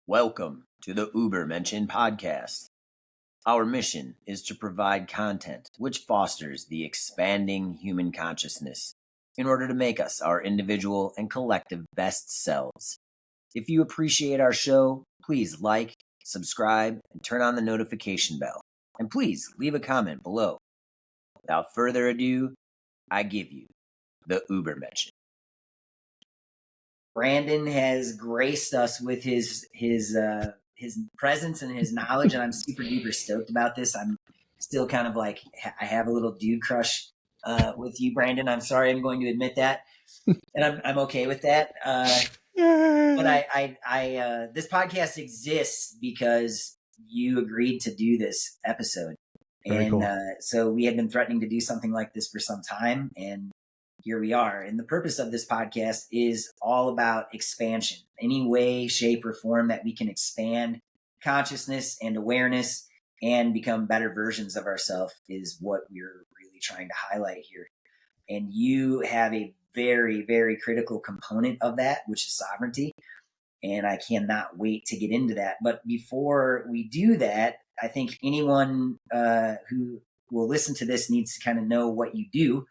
Welcome to the Uber Mention podcast. Our mission is to provide content which fosters the expanding human consciousness in order to make us our individual and collective best selves. If you appreciate our show, please like, subscribe, and turn on the notification bell. And please leave a comment below. Without further ado, I give you the Uber Mention. Brandon has graced us with his presence and his knowledge, and I'm super duper stoked about this. I'm still kind of like I have a little dude crush with you, Brandon. I'm sorry, I'm going to admit that, and I'm okay with that. But I this podcast exists because you agreed to do this episode, Very and cool. So we had been threatening to do something like this for some time, and here we are. And the purpose of this podcast is all about expansion. Any way, shape, or form that we can expand consciousness and awareness and become better versions of ourselves is what we're really trying to highlight here. And you have a very, very critical component of that, which is sovereignty. And I cannot wait to get into that. But before we do that, I think anyone who will listen to this needs to kind of know what you do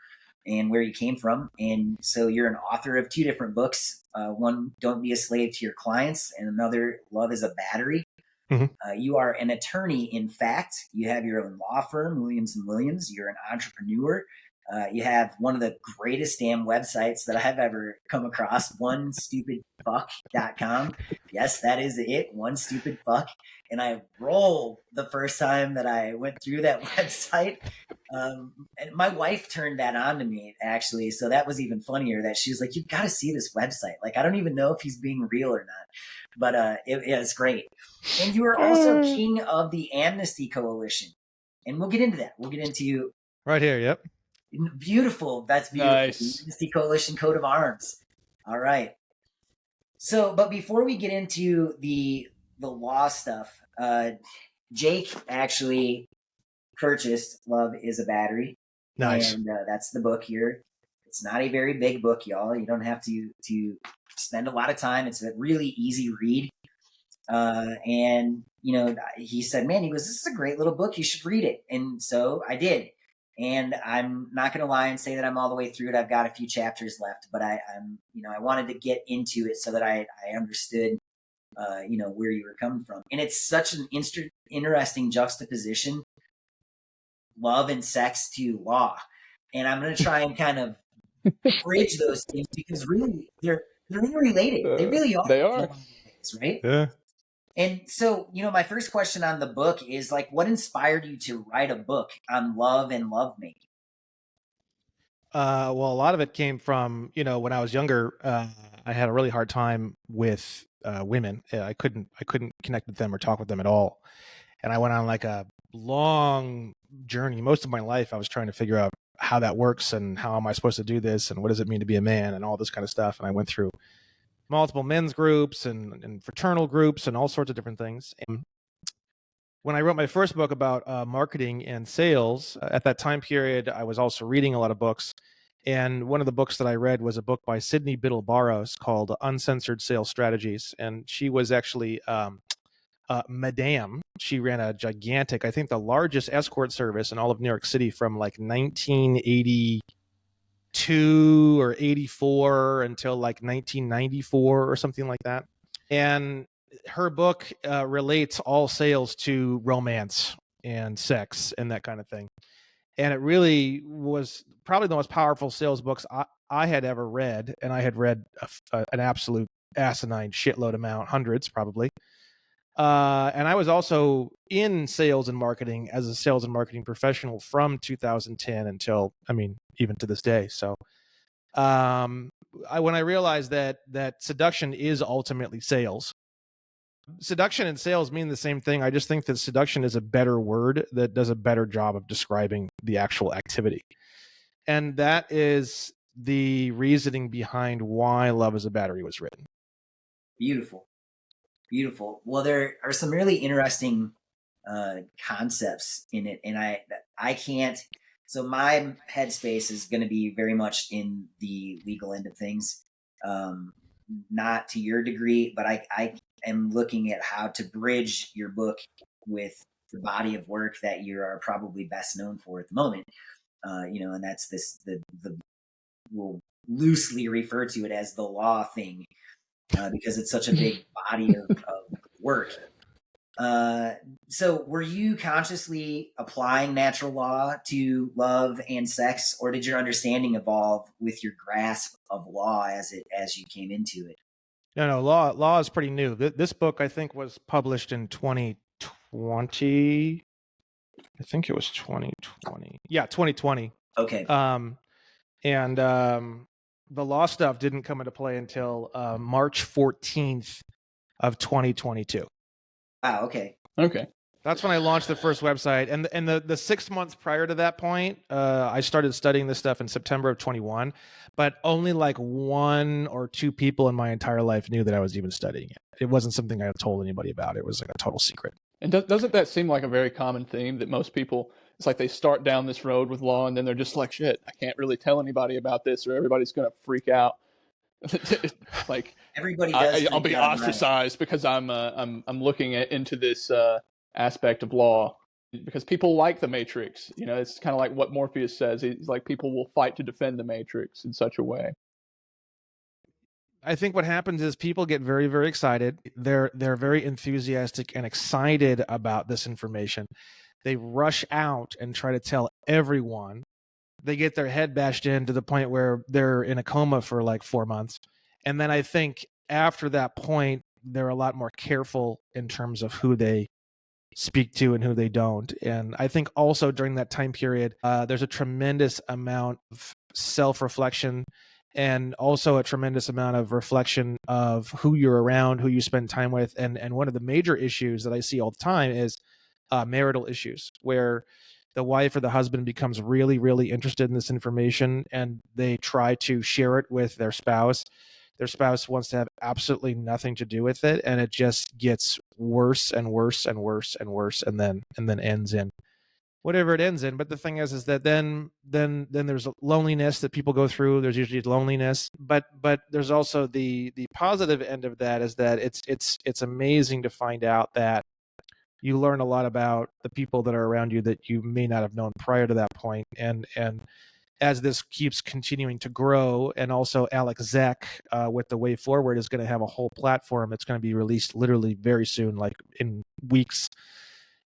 and where you came from. And so you're an author of two different books. One, Don't Be a Slave to Your Clients, and another, Love is a Battery. Mm-hmm. You are an attorney, in fact. You have your own law firm, Williams & Williams. You're an entrepreneur. You have one of the greatest damn websites that I've ever come across, onestupidfuck.com. Yes, that is it, One Stupid Fuck. And I rolled the first time that I went through that website. And my wife turned that on to me, actually. So that was even funnier that she was like, you've got to see this website. Like, I don't even know if he's being real or not. But it's great. And you are also king of the Amnesty Coalition. And we'll get into that. We'll get into right here. Yep. Beautiful. That's beautiful. Nice. Amnesty Coalition coat of arms. All right. So, but before we get into the law stuff, Jake actually purchased Love is a Battery. Nice. And that's the book here. It's not a very big book, y'all. You don't have to spend a lot of time. It's a really easy read. And, you know, he said, man, he goes, this is a great little book. You should read it. And so I did. And I'm not going to lie and say that I'm all the way through it. I've got a few chapters left, but I'm, you know, I wanted to get into it so that I understood, you know, where you were coming from. And it's such an interesting juxtaposition, love and sex to law. And I'm going to try and kind of bridge those things because really they're interrelated. They really are. They are. Right? Yeah. And so, you know, my first question on the book is like, what inspired you to write a book on love and lovemaking? Well, a lot of it came from, you know, when I was younger, I had a really hard time with women. I couldn't connect with them or talk with them at all. And I went on like a long journey. Most of my life, I was trying to figure out how that works and how am I supposed to do this and what does it mean to be a man and all this kind of stuff. And I went through multiple men's groups and fraternal groups and all sorts of different things. And when I wrote my first book about marketing and sales, at that time period, I was also reading a lot of books. And one of the books that I read was a book by Sydney Biddle-Barrows called Uncensored Sales Strategies. And she was actually Madame. She ran a gigantic, I think the largest escort service in all of New York City from like 1982 or 84 until like 1994 or something like that. And her book relates all sales to romance and sex and that kind of thing. And it really was probably the most powerful sales books I had ever read. And I had read an absolute asinine shitload amount, hundreds probably. And I was also in sales and marketing as a sales and marketing professional from 2010 until, I mean, even to this day. So when I realized that seduction is ultimately sales, seduction and sales mean the same thing. I just think that seduction is a better word that does a better job of describing the actual activity. And that is the reasoning behind why Love is a Battery was written. Beautiful. Beautiful. Well, there are some really interesting concepts in it. And I can't, so my headspace is going to be very much in the legal end of things. not to your degree, but I am looking at how to bridge your book with the body of work that you are probably best known for at the moment. And that's the we'll loosely refer to it as the law thing, because it's such a big body of work. So were you consciously applying natural law to love and sex, or did your understanding evolve with your grasp of law as you came into it? No, law is pretty new. This book, I think, was published in 2020. I think it was 2020. Yeah, 2020. Okay. And the law stuff didn't come into play until March 14th of 2022. Wow. Okay. Okay. That's when I launched the first website, and the 6 months prior to that point, I started studying this stuff in September of 21, but only like 1 or 2 people in my entire life knew that I was even studying it. It wasn't something I told anybody about. It was like a total secret. And doesn't that seem like a very common theme that most people, it's like they start down this road with law and then they're just like, shit, I can't really tell anybody about this or everybody's going to freak out. Like everybody does. I'll be ostracized because I'm looking into this aspect of law, because people like the Matrix. It's kind of like what Morpheus says. He's like, people will fight to defend the Matrix in such a way. I think what happens is people get very, very excited. They're very enthusiastic and excited about this information. They rush out and try to tell everyone. They get their head bashed in to the point where they're in a coma for like 4 months. And then I think after that point, they're a lot more careful in terms of who they speak to and who they don't. And I think also during that time period, there's a tremendous amount of self-reflection and also a tremendous amount of reflection of who you're around, who you spend time with. And one of the major issues that I see all the time is marital issues, where the wife or the husband becomes really, really interested in this information and they try to share it with their spouse. Their spouse wants to have absolutely nothing to do with it, and it just gets worse and worse and worse and worse, and then ends in whatever it ends in. But the thing is that then there's loneliness that people go through. There's usually loneliness, but there's also the positive end of that is that it's amazing to find out that you learn a lot about the people that are around you that you may not have known prior to that point. And as this keeps continuing to grow, and also Alex Zek with the Way Forward is going to have a whole platform that's going to be released literally very soon, like in weeks.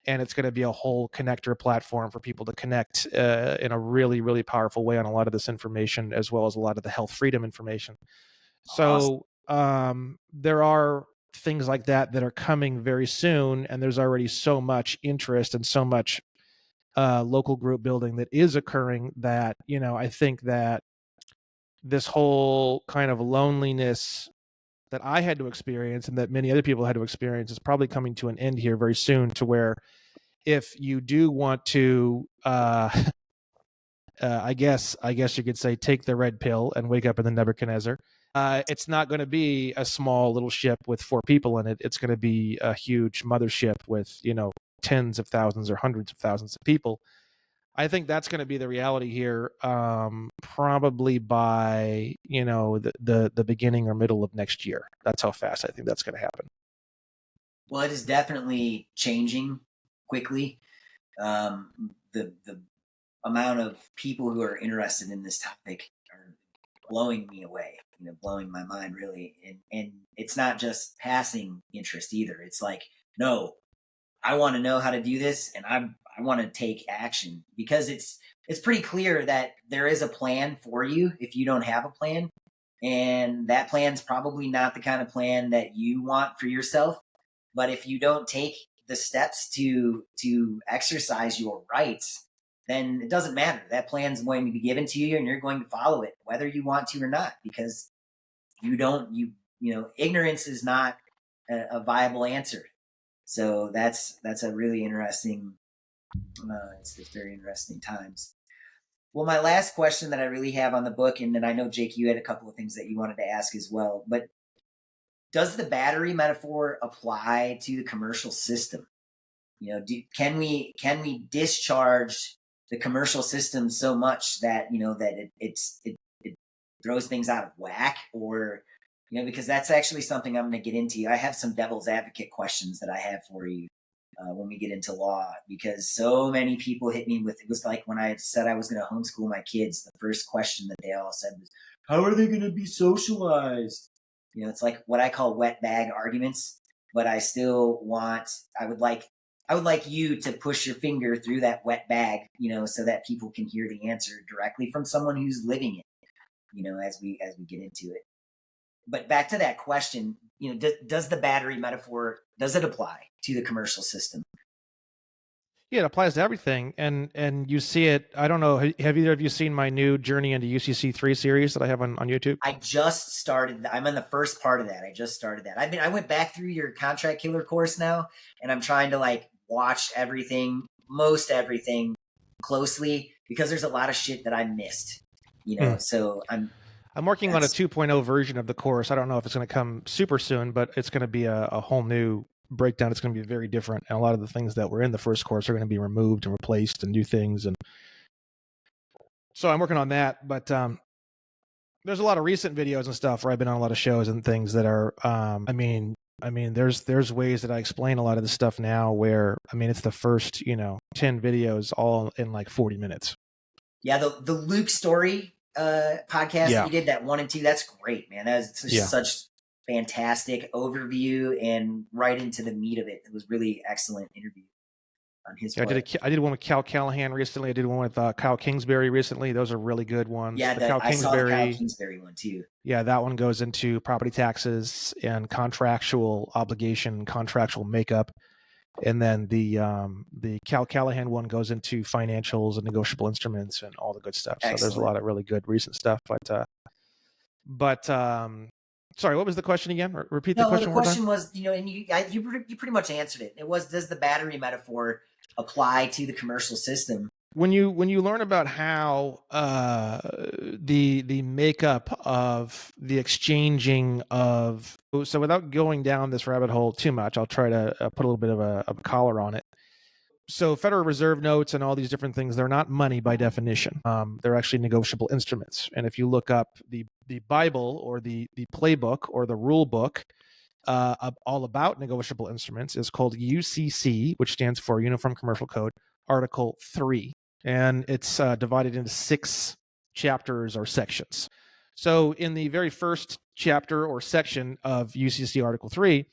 And it's going to be a whole connector platform for people to connect in a really, really powerful way on a lot of this information, as well as a lot of the health freedom information. So there are things like that are coming very soon, and there's already so much interest and so much local group building that is occurring that, I think that this whole kind of loneliness that I had to experience and that many other people had to experience is probably coming to an end here very soon, to where if you do want to I guess you could say take the red pill and wake up in the Nebuchadnezzar, it's not going to be a small little ship with 4 people in it. It's going to be a huge mothership with, tens of thousands or hundreds of thousands of people. I think that's going to be the reality here, probably by, the beginning or middle of next year. That's how fast I think that's going to happen. Well, it is definitely changing quickly. The amount of people who are interested in this topic are blowing me away, blowing my mind, really. And it's not just passing interest either. It's like, no, I want to know how to do this, and I want to take action, because it's pretty clear that there is a plan for you if you don't have a plan. And that plan's probably not the kind of plan that you want for yourself. But if you don't take the steps to exercise your rights, then it doesn't matter. That plan's going to be given to you, and you're going to follow it, whether you want to or not, because ignorance is not a viable answer. So that's a really interesting, it's very interesting times. Well, my last question that I really have on the book, and then I know, Jake, you had a couple of things that you wanted to ask as well, but does the battery metaphor apply to the commercial system? Can we discharge the commercial system so much that, that it throws things out of whack? Or Because that's actually something I'm going to get into. I have some devil's advocate questions that I have for you when we get into law, because so many people hit me with, it was like when I said I was going to homeschool my kids, the first question that they all said was, how are they going to be socialized? It's like what I call wet bag arguments, but I would like you to push your finger through that wet bag, so that people can hear the answer directly from someone who's living it, as we get into it. But back to that question, does the battery metaphor, does it apply to the commercial system? Yeah, it applies to everything, and you see it. I don't know. Have either of you seen my new Journey into UCC 3 series that I have on YouTube? I just started. I'm in the first part of that. I just started that. I went back through your contract killer course now, and I'm trying to watch most everything closely, because there's a lot of shit that I missed. So I'm working on a 2.0 version of the course. I don't know if it's going to come super soon, but it's going to be a whole new breakdown. It's going to be very different, and a lot of the things that were in the first course are going to be removed and replaced and new things. And so I'm working on that. But there's a lot of recent videos and stuff where I've been on a lot of shows and things that are. There's ways that I explain a lot of this stuff now where it's the first 10 videos all in like 40 minutes. Yeah, the Luke story podcast that you did, that 1 and 2, that's great, man. That was such fantastic overview and right into the meat of it. It was really excellent interview on his part. I did one with Cal Callahan recently. I did one with Kyle Kingsbury recently. Those are really good ones. Yeah, I saw the Kyle Kingsbury one too. Yeah, that one goes into property taxes and contractual obligation, contractual makeup. And then the Cal Callahan one goes into financials and negotiable instruments and all the good stuff. Excellent. So there's a lot of really good recent stuff. But sorry, what was the question again? Repeat the question. The question was, and you pretty much answered it. It was, does the battery metaphor apply to the commercial system? When you learn about how the makeup of the exchanging of, so without going down this rabbit hole too much, I'll try to put a little bit of a collar on it. So Federal Reserve notes and all these different things, they're not money by definition. They're actually negotiable instruments. And if you look up the Bible or the playbook or the rule book all about negotiable instruments, is called UCC, which stands for Uniform Commercial Code, Article 3. And it's divided into 6 chapters or sections. So in the very first chapter or section of UCC Article 3,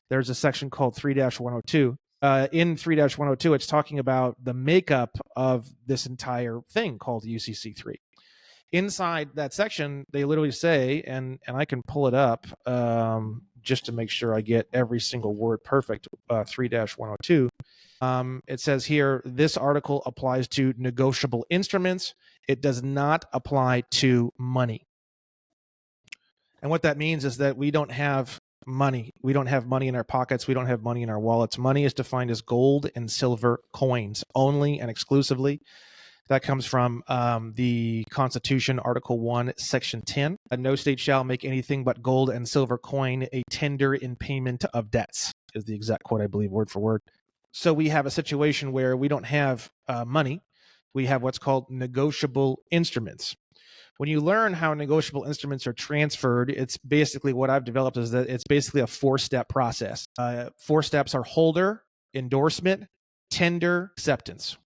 there's a section called 3-102. In 3-102, it's talking about the makeup of this entire thing called UCC 3. Inside that section, they literally say, and I can pull it up just to make sure I get every single word perfect, 3-102. It says here, this article applies to negotiable instruments. It does not apply to money. And what that means is that we don't have money. We don't have money in our pockets. We don't have money in our wallets. Money is defined as gold and silver coins only and exclusively. That comes from the Constitution, Article 1, Section 10. No state shall make anything but gold and silver coin a tender in payment of debts, is the exact quote, I believe, word for word. So we have a situation where we don't have money. We have what's called negotiable instruments. When you learn how negotiable instruments are transferred, it's basically what I've developed is that it's basically a 4-step process. 4 steps are holder, endorsement, tender, acceptance.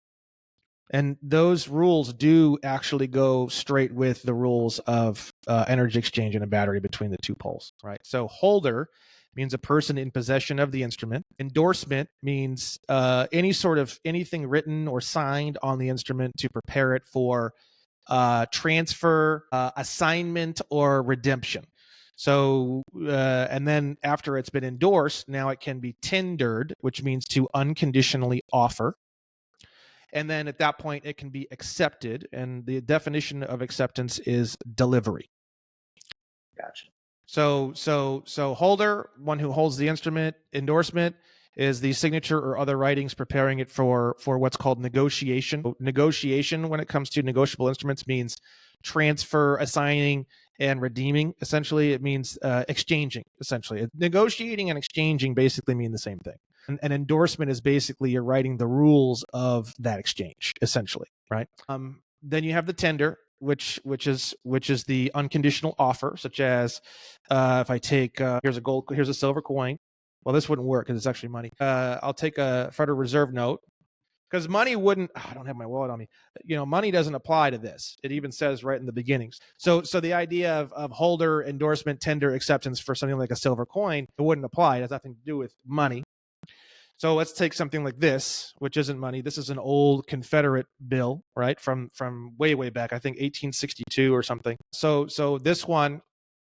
And those rules do actually go straight with the rules of energy exchange and a battery between the two poles, right? So holder means a person in possession of the instrument. Endorsement means anything written or signed on the instrument to prepare it for transfer, assignment, or redemption. So, and then after it's been endorsed, now it can be tendered, which means to unconditionally offer. And then at that point, it can be accepted. And the definition of acceptance is delivery. Gotcha. So holder, one who holds the instrument. Endorsement is the signature or other writings preparing it for what's called negotiation. Negotiation, when it comes to negotiable instruments, means transfer, assigning, and redeeming. Essentially, it means exchanging, essentially. Negotiating and exchanging basically mean the same thing. An endorsement is basically you're writing the rules of that exchange, essentially, right? Then you have the tender. which is the unconditional offer, such as if I take here's a silver coin. Well, this wouldn't work because it's actually money. I'll take a Federal Reserve note, because money wouldn't. I don't have my wallet on me. Money doesn't apply to this. It even says right in the beginnings. So the idea of holder, endorsement, tender, acceptance for something like a silver coin, it wouldn't apply. It has nothing to do with money. So let's take something like this, which isn't money. This is an old Confederate bill, right? From way, way back, I think 1862 or something. So this one,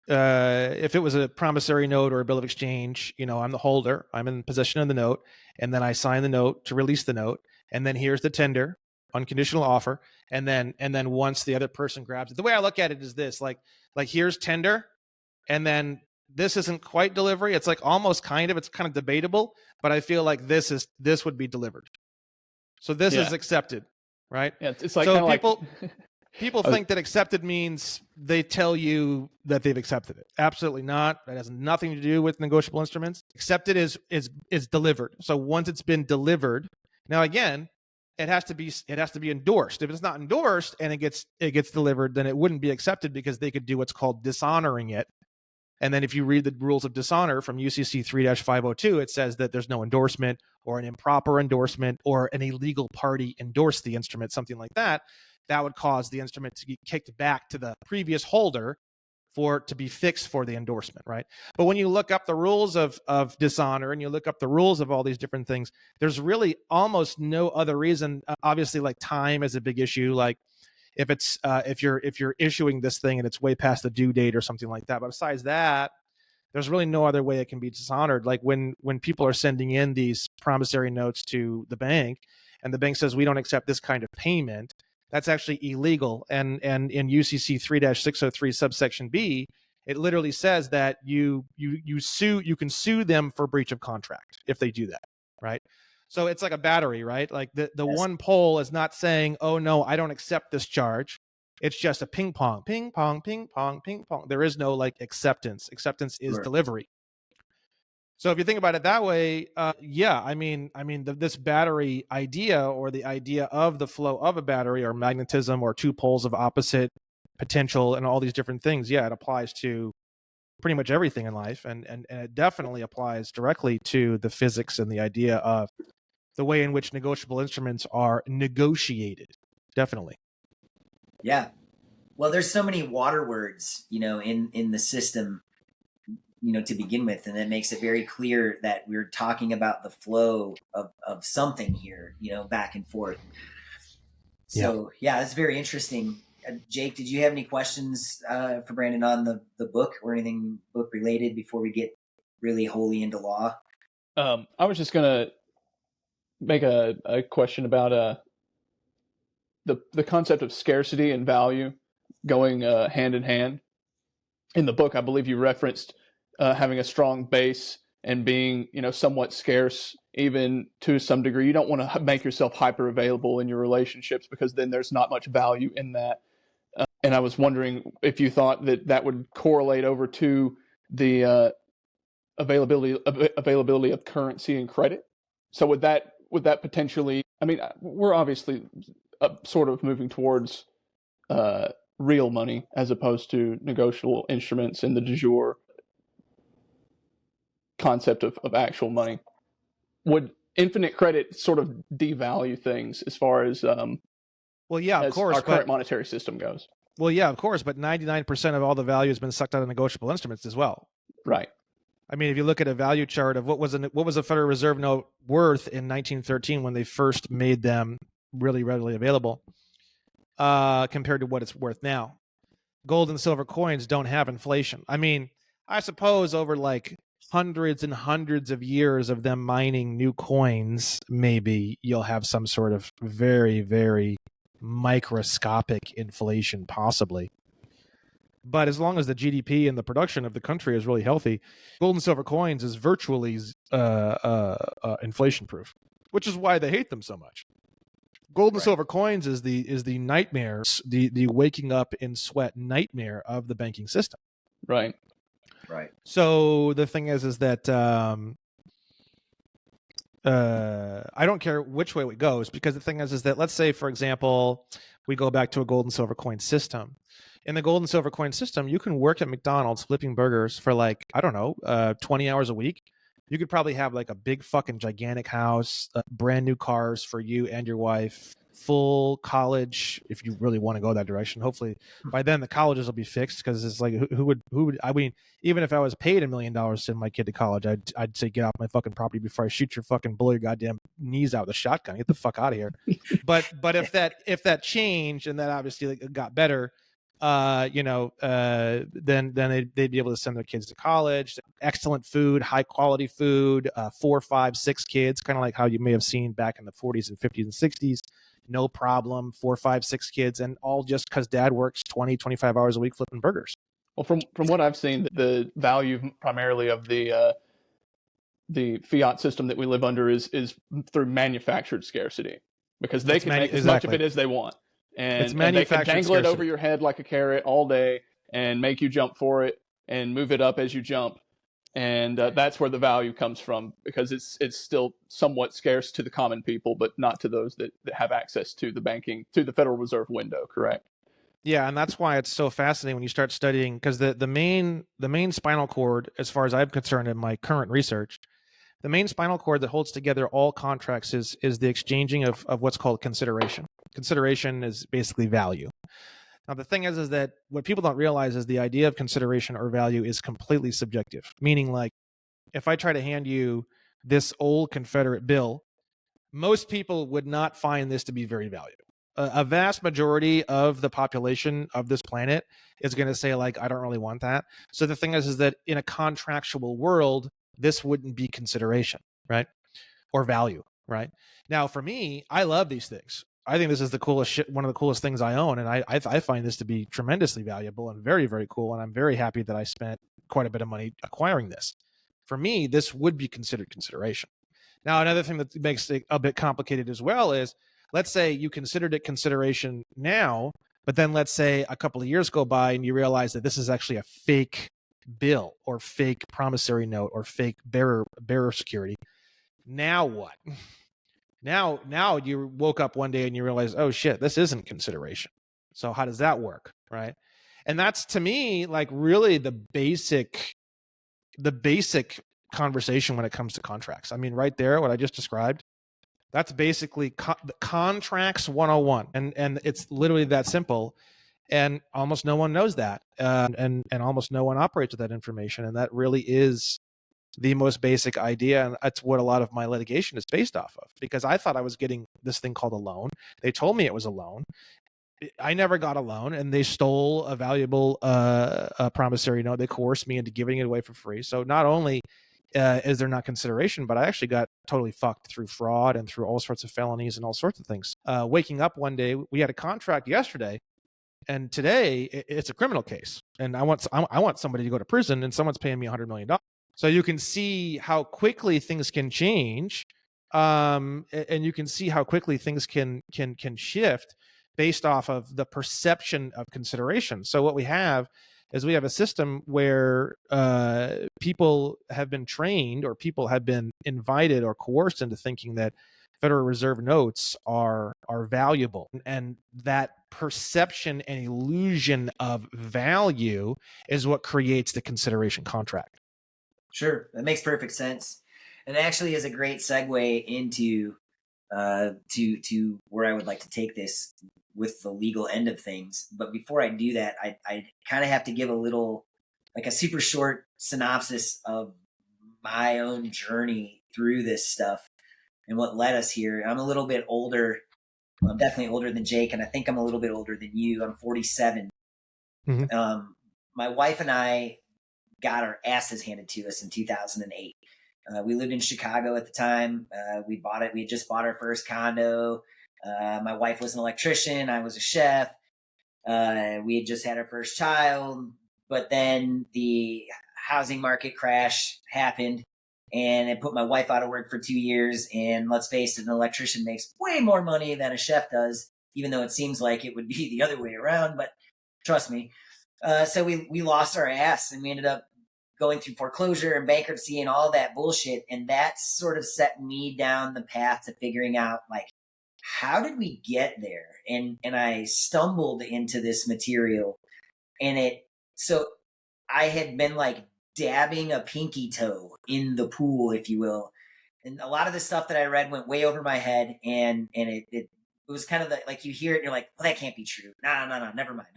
if it was a promissory note or a bill of exchange, I'm the holder, I'm in possession of the note, and then I sign the note to release the note. And then here's the tender, unconditional offer. And then once the other person grabs it, the way I look at it is this, like here's tender, and then this isn't quite delivery. It's like almost it's kind of debatable, but I feel like this would be delivered. So this is accepted, right? Yeah, it's like so people think that accepted means they tell you that they've accepted it. Absolutely not. That has nothing to do with negotiable instruments. Accepted is delivered. So once it's been delivered, now again, it has to be endorsed. If it's not endorsed and it gets delivered, then it wouldn't be accepted, because they could do what's called dishonoring it. And then if you read the rules of dishonor from UCC 3-502, it says that there's no endorsement or an improper endorsement or an illegal party endorsed the instrument, something like that. That would cause the instrument to get kicked back to the previous holder to be fixed for the endorsement, right? But when you look up the rules of dishonor and you look up the rules of all these different things, there's really almost no other reason. Obviously, like time is a big issue. Like if you're issuing this thing and it's way past the due date or something like that. But besides that, there's really no other way it can be dishonored. Like when people are sending in these promissory notes to the bank, and the bank says we don't accept this kind of payment, that's actually illegal. And in UCC 3-603 subsection B, it literally says that you can sue them for breach of contract if they do that, right? So it's like a battery, right? Like the Yes. one pole is not saying, oh no, I don't accept this charge. It's just a ping pong, ping pong, ping pong, ping pong. There is no like acceptance. Acceptance is delivery. So if you think about it that way, this battery idea, or the idea of the flow of a battery, or magnetism, or two poles of opposite potential, and all these different things, it applies to pretty much everything in life, and it definitely applies directly to the physics and the idea of the way in which negotiable instruments are negotiated. Definitely. Yeah. Well, there's so many water words, in the system, to begin with, and it makes it very clear that we're talking about the flow of something here, back and forth. So it's very interesting. Jake, did you have any questions for Brandon on the book, or anything book related, before we get really wholly into law? I was just gonna make a question about the concept of scarcity and value going hand in hand. In the book, I believe you referenced having a strong base and being, somewhat scarce, even to some degree. You don't want to make yourself hyper available in your relationships, because then there's not much value in that. And I was wondering if you thought that would correlate over to the availability of currency and credit. So would that potentially? I mean, we're obviously sort of moving towards real money as opposed to negotiable instruments in the de jure concept of actual money. Would infinite credit sort of devalue things as far as of course, our current monetary system goes? Well, yeah, of course, but 99% of all the value has been sucked out of negotiable instruments as well. Right. I mean, if you look at a value chart of what was a Federal Reserve note worth in 1913 when they first made them really readily available, compared to what it's worth now, gold and silver coins don't have inflation. I mean, I suppose over like hundreds and hundreds of years of them mining new coins, maybe you'll have some sort of very, very microscopic inflation, possibly. But as long as the GDP and the production of the country is really healthy, gold and silver coins is virtually inflation proof, which is why they hate them so much. Gold and silver coins is the nightmare, the waking up in sweat nightmare of the banking system. Right. Right. So the thing is that I don't care which way it goes, because the thing is that, let's say, for example, we go back to a gold and silver coin system. In the gold and silver coin system, you can work at McDonald's flipping burgers for like, I don't know, 20 hours a week. You could probably have like a big fucking gigantic house, brand new cars for you and your wife, full college if you really want to go that direction. Hopefully by then the colleges will be fixed, because it's like, who would, I mean, even if I was paid $1 million to send my kid to college, I'd say, get off my fucking property before I shoot your fucking, blow your goddamn knees out with a shotgun. Get the fuck out of here. But if that changed, and that obviously like got better, then they'd be able to send their kids to college. Excellent food, high quality food, 4, 5, 6 kids, kind of like how you may have seen back in the 40s and 50s and 60s. No problem, 4, 5, 6 kids, and all just because dad works 20, 25 hours a week flipping burgers. Well, from what I've seen, the value primarily of the fiat system that we live under is through manufactured scarcity, because they can make as much of it as they want, and they can dangle it over your head like a carrot all day and make you jump for it and move it up as you jump, and that's where the value comes from, because it's still somewhat scarce to the common people, but not to those that have access to the banking, to the Federal Reserve window. Correct. Yeah, and that's why it's so fascinating when you start studying, because the main spinal cord, as far as I'm concerned in my current research, the main spinal cord that holds together all contracts is the exchanging of what's called consideration. Consideration is basically value. Now, the thing is that what people don't realize is the idea of consideration or value is completely subjective, meaning like, if I try to hand you this old Confederate bill, most people would not find this to be very valuable. A vast majority of the population of this planet is going to say, like, I don't really want that. So the thing is that in a contractual world, this wouldn't be consideration, right? Or value, right? Now, for me, I love these things. I think this is the coolest shit, one of the coolest things I own. And I find this to be tremendously valuable and very, very cool. And I'm very happy that I spent quite a bit of money acquiring this. For me, this would be considered consideration. Now, another thing that makes it a bit complicated as well is, let's say you considered it consideration now, but then let's say a couple of years go by and you realize that this is actually a fake bill or fake promissory note or fake bearer security. Now what? Now you woke up one day and you realize, oh shit, this isn't consideration. So how does that work, right? And that's, to me, like really the basic conversation when it comes to contracts. I mean, right there, what I just described, that's basically the contracts 101, and it's literally that simple. And almost no one knows that, and almost no one operates with that information. And that really is the most basic idea, and that's what a lot of my litigation is based off of. Because I thought I was getting this thing called a loan. They told me it was a loan. I never got a loan, and they stole a valuable promissory note. They coerced me into giving it away for free. So not only is there not consideration, but I actually got totally fucked through fraud and through all sorts of felonies and all sorts of things. Waking up one day, we had a contract yesterday, and today it's a criminal case, and I want somebody to go to prison, and someone's paying me $100 million. So you can see how quickly things can change, and you can see how quickly things can shift based off of the perception of consideration. So what we have is we have a system where people have been trained, or people have been invited or coerced into thinking that Federal Reserve notes are valuable, and that perception and illusion of value is what creates the consideration contract. Sure, that makes perfect sense, and it actually is a great segue into to where I would like to take this with the legal end of things. But before I do that, I kind of have to give a little, like a super short synopsis of my own journey through this stuff and what led us here. I'm a little bit older. I'm definitely older than Jake, and I think I'm a little bit older than you. I'm 47. Mm-hmm. My wife and I got our asses handed to us in 2008. We lived in Chicago at the time. We had just bought our first condo. My wife was an electrician. I was a chef. We had just had our first child, but then the housing market crash happened, and it put my wife out of work for 2 years. And let's face it, an electrician makes way more money than a chef does, even though it seems like it would be the other way around. But trust me. So we lost our ass, and we ended up going through foreclosure and bankruptcy and all that bullshit. And that sort of set me down the path to figuring out, like, how did we get there? And I stumbled into this material, and so I had been like dabbing a pinky toe in the pool, if you will. And a lot of the stuff that I read went way over my head, and it was kind of like you hear it and you're like, well, that can't be true. No, never mind.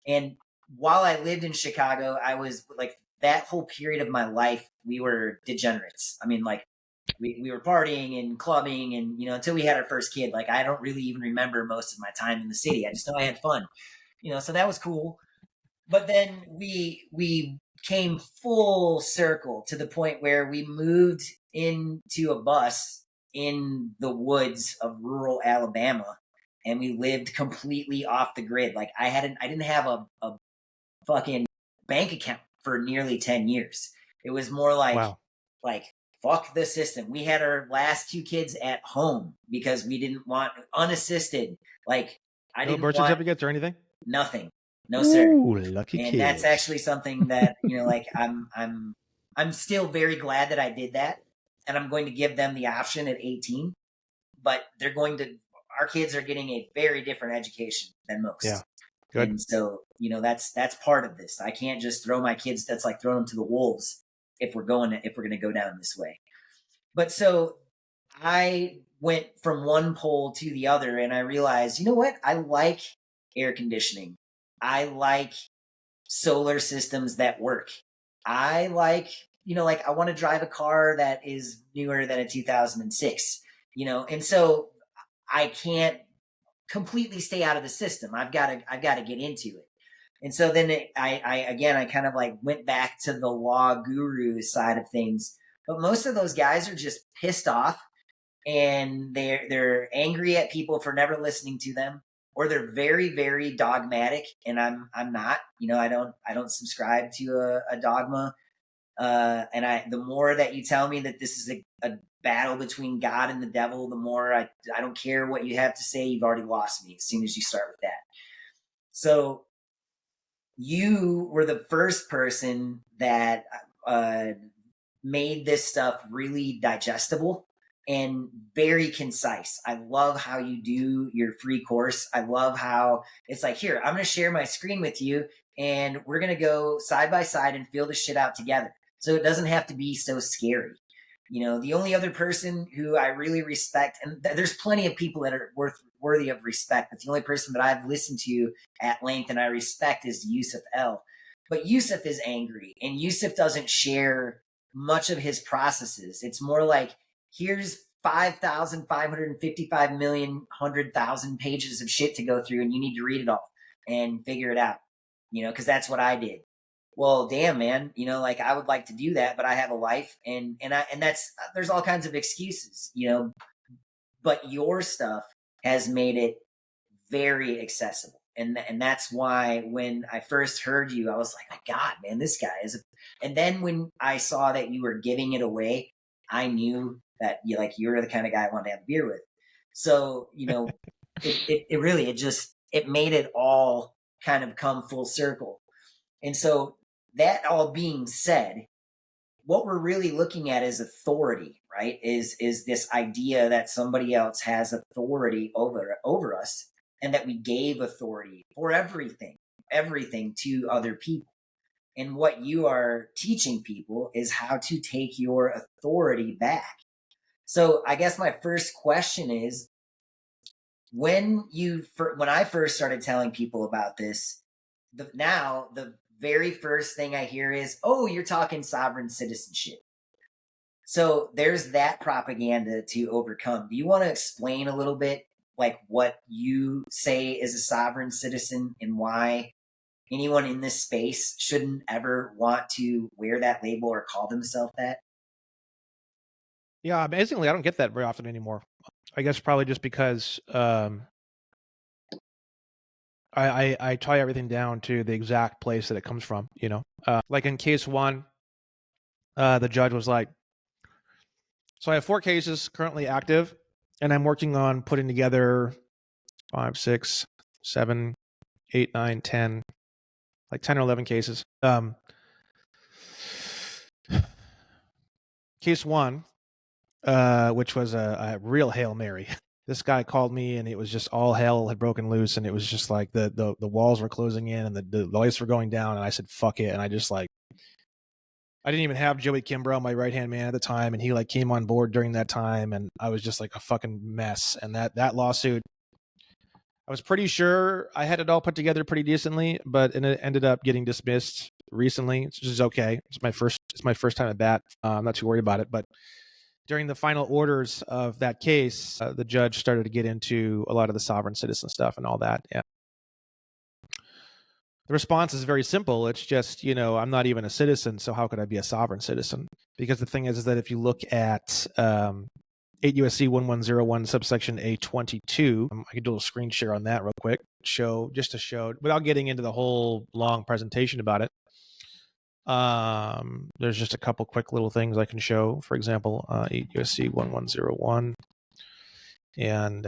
And while I lived in Chicago, I was like, that whole period of my life, we were degenerates. I mean, like, we were partying and clubbing, and until we had our first kid, like, I don't really even remember most of my time in the city. I just know I had fun, so that was cool. But then we came full circle to the point where we moved into a bus in the woods of rural Alabama, and we lived completely off the grid. Like, I didn't have a fucking bank account for nearly 10 years. It was more like, wow. like, fuck the system. We had our last 2 kids at home because we didn't want unassisted. Like, I No didn't birth want certificates or anything? nothing. No, sir. Ooh, lucky And kids. that's actually something that, like, I'm still very glad that I did that. And I'm going to give them the option at 18, but our kids are getting a very different education than most. Yeah. Good. And so, that's part of this. I can't just throw my kids. That's like throwing them to the wolves if we're going to go down this way. But so I went from one pole to the other, and I realized, you know what? I like air conditioning. I like solar systems that work. I like, like, I want to drive a car that is newer than a 2006, and so I can't completely stay out of the system. I've got to get into it. And so then I kind of like went back to the law guru side of things. But most of those guys are just pissed off, and they're angry at people for never listening to them, or they're very, very dogmatic. And I'm not, I don't subscribe to a dogma. And the more that you tell me that this is a battle between God and the devil, the more I don't care what you have to say. You've already lost me as soon as you start with that. So you were the first person that made this stuff really digestible and very concise. I love how you do your free course. I love how it's like, here, I'm going to share my screen with you, and we're going to go side by side and feel this shit out together. So it doesn't have to be so scary. The only other person who I really respect, and there's plenty of people that are worthy of respect, but the only person that I've listened to at length and I respect is Yusuf L. But Yusuf is angry, and Yusuf doesn't share much of his processes. It's more like, here's 5,555,100,000 pages of shit to go through, and you need to read it all and figure it out, because that's what I did. Well, damn, man, like, I would like to do that, but I have a life, and there's all kinds of excuses, but your stuff has made it very accessible. And that's why when I first heard you, I was like, my God, man, this guy is. And then when I saw that you were giving it away, I knew that you were the kind of guy I wanted to have a beer with. So, it made it all kind of come full circle. And so, that all being said, what we're really looking at is authority, right? Is this idea that somebody else has authority over us, and that we gave authority for everything to other people. And what you are teaching people is how to take your authority back. So I guess my first question is, when I first started telling people about this, the very first thing I hear is, oh, you're talking sovereign citizenship. So there's that propaganda to overcome. Do you want to explain a little bit, like, what you say is a sovereign citizen and why anyone in this space shouldn't ever want to wear that label or call themselves that? Yeah, amazingly, I don't get that very often anymore. I guess probably just because I tie everything down to the exact place that it comes from. Like in case one, the judge was like, so I have 4 cases currently active, and I'm working on putting together 5, 6, 7, 8, 9, 10, like 10 or 11 cases. case one, which was a real Hail Mary. This guy called me and it was just all hell had broken loose, and it was just like the walls were closing in and the lights were going down, and I said, fuck it. And I just like, I didn't even have Joey Kimbrough, my right-hand man at the time, and he like came on board during that time, and I was just like a fucking mess. And that lawsuit, I was pretty sure I had it all put together pretty decently, but it ended up getting dismissed recently, which is okay. It's my first time at bat. I'm not too worried about it. But during the final orders of that case, the judge started to get into a lot of the sovereign citizen stuff and all that. Yeah. The response is very simple. It's just, I'm not even a citizen, so how could I be a sovereign citizen? Because the thing is that if you look at 8 USC 1101 subsection A22. I can do a little screen share on that real quick. Show without getting into the whole long presentation about it. There's just a couple quick little things I can show. For example, 8 USC 1101. And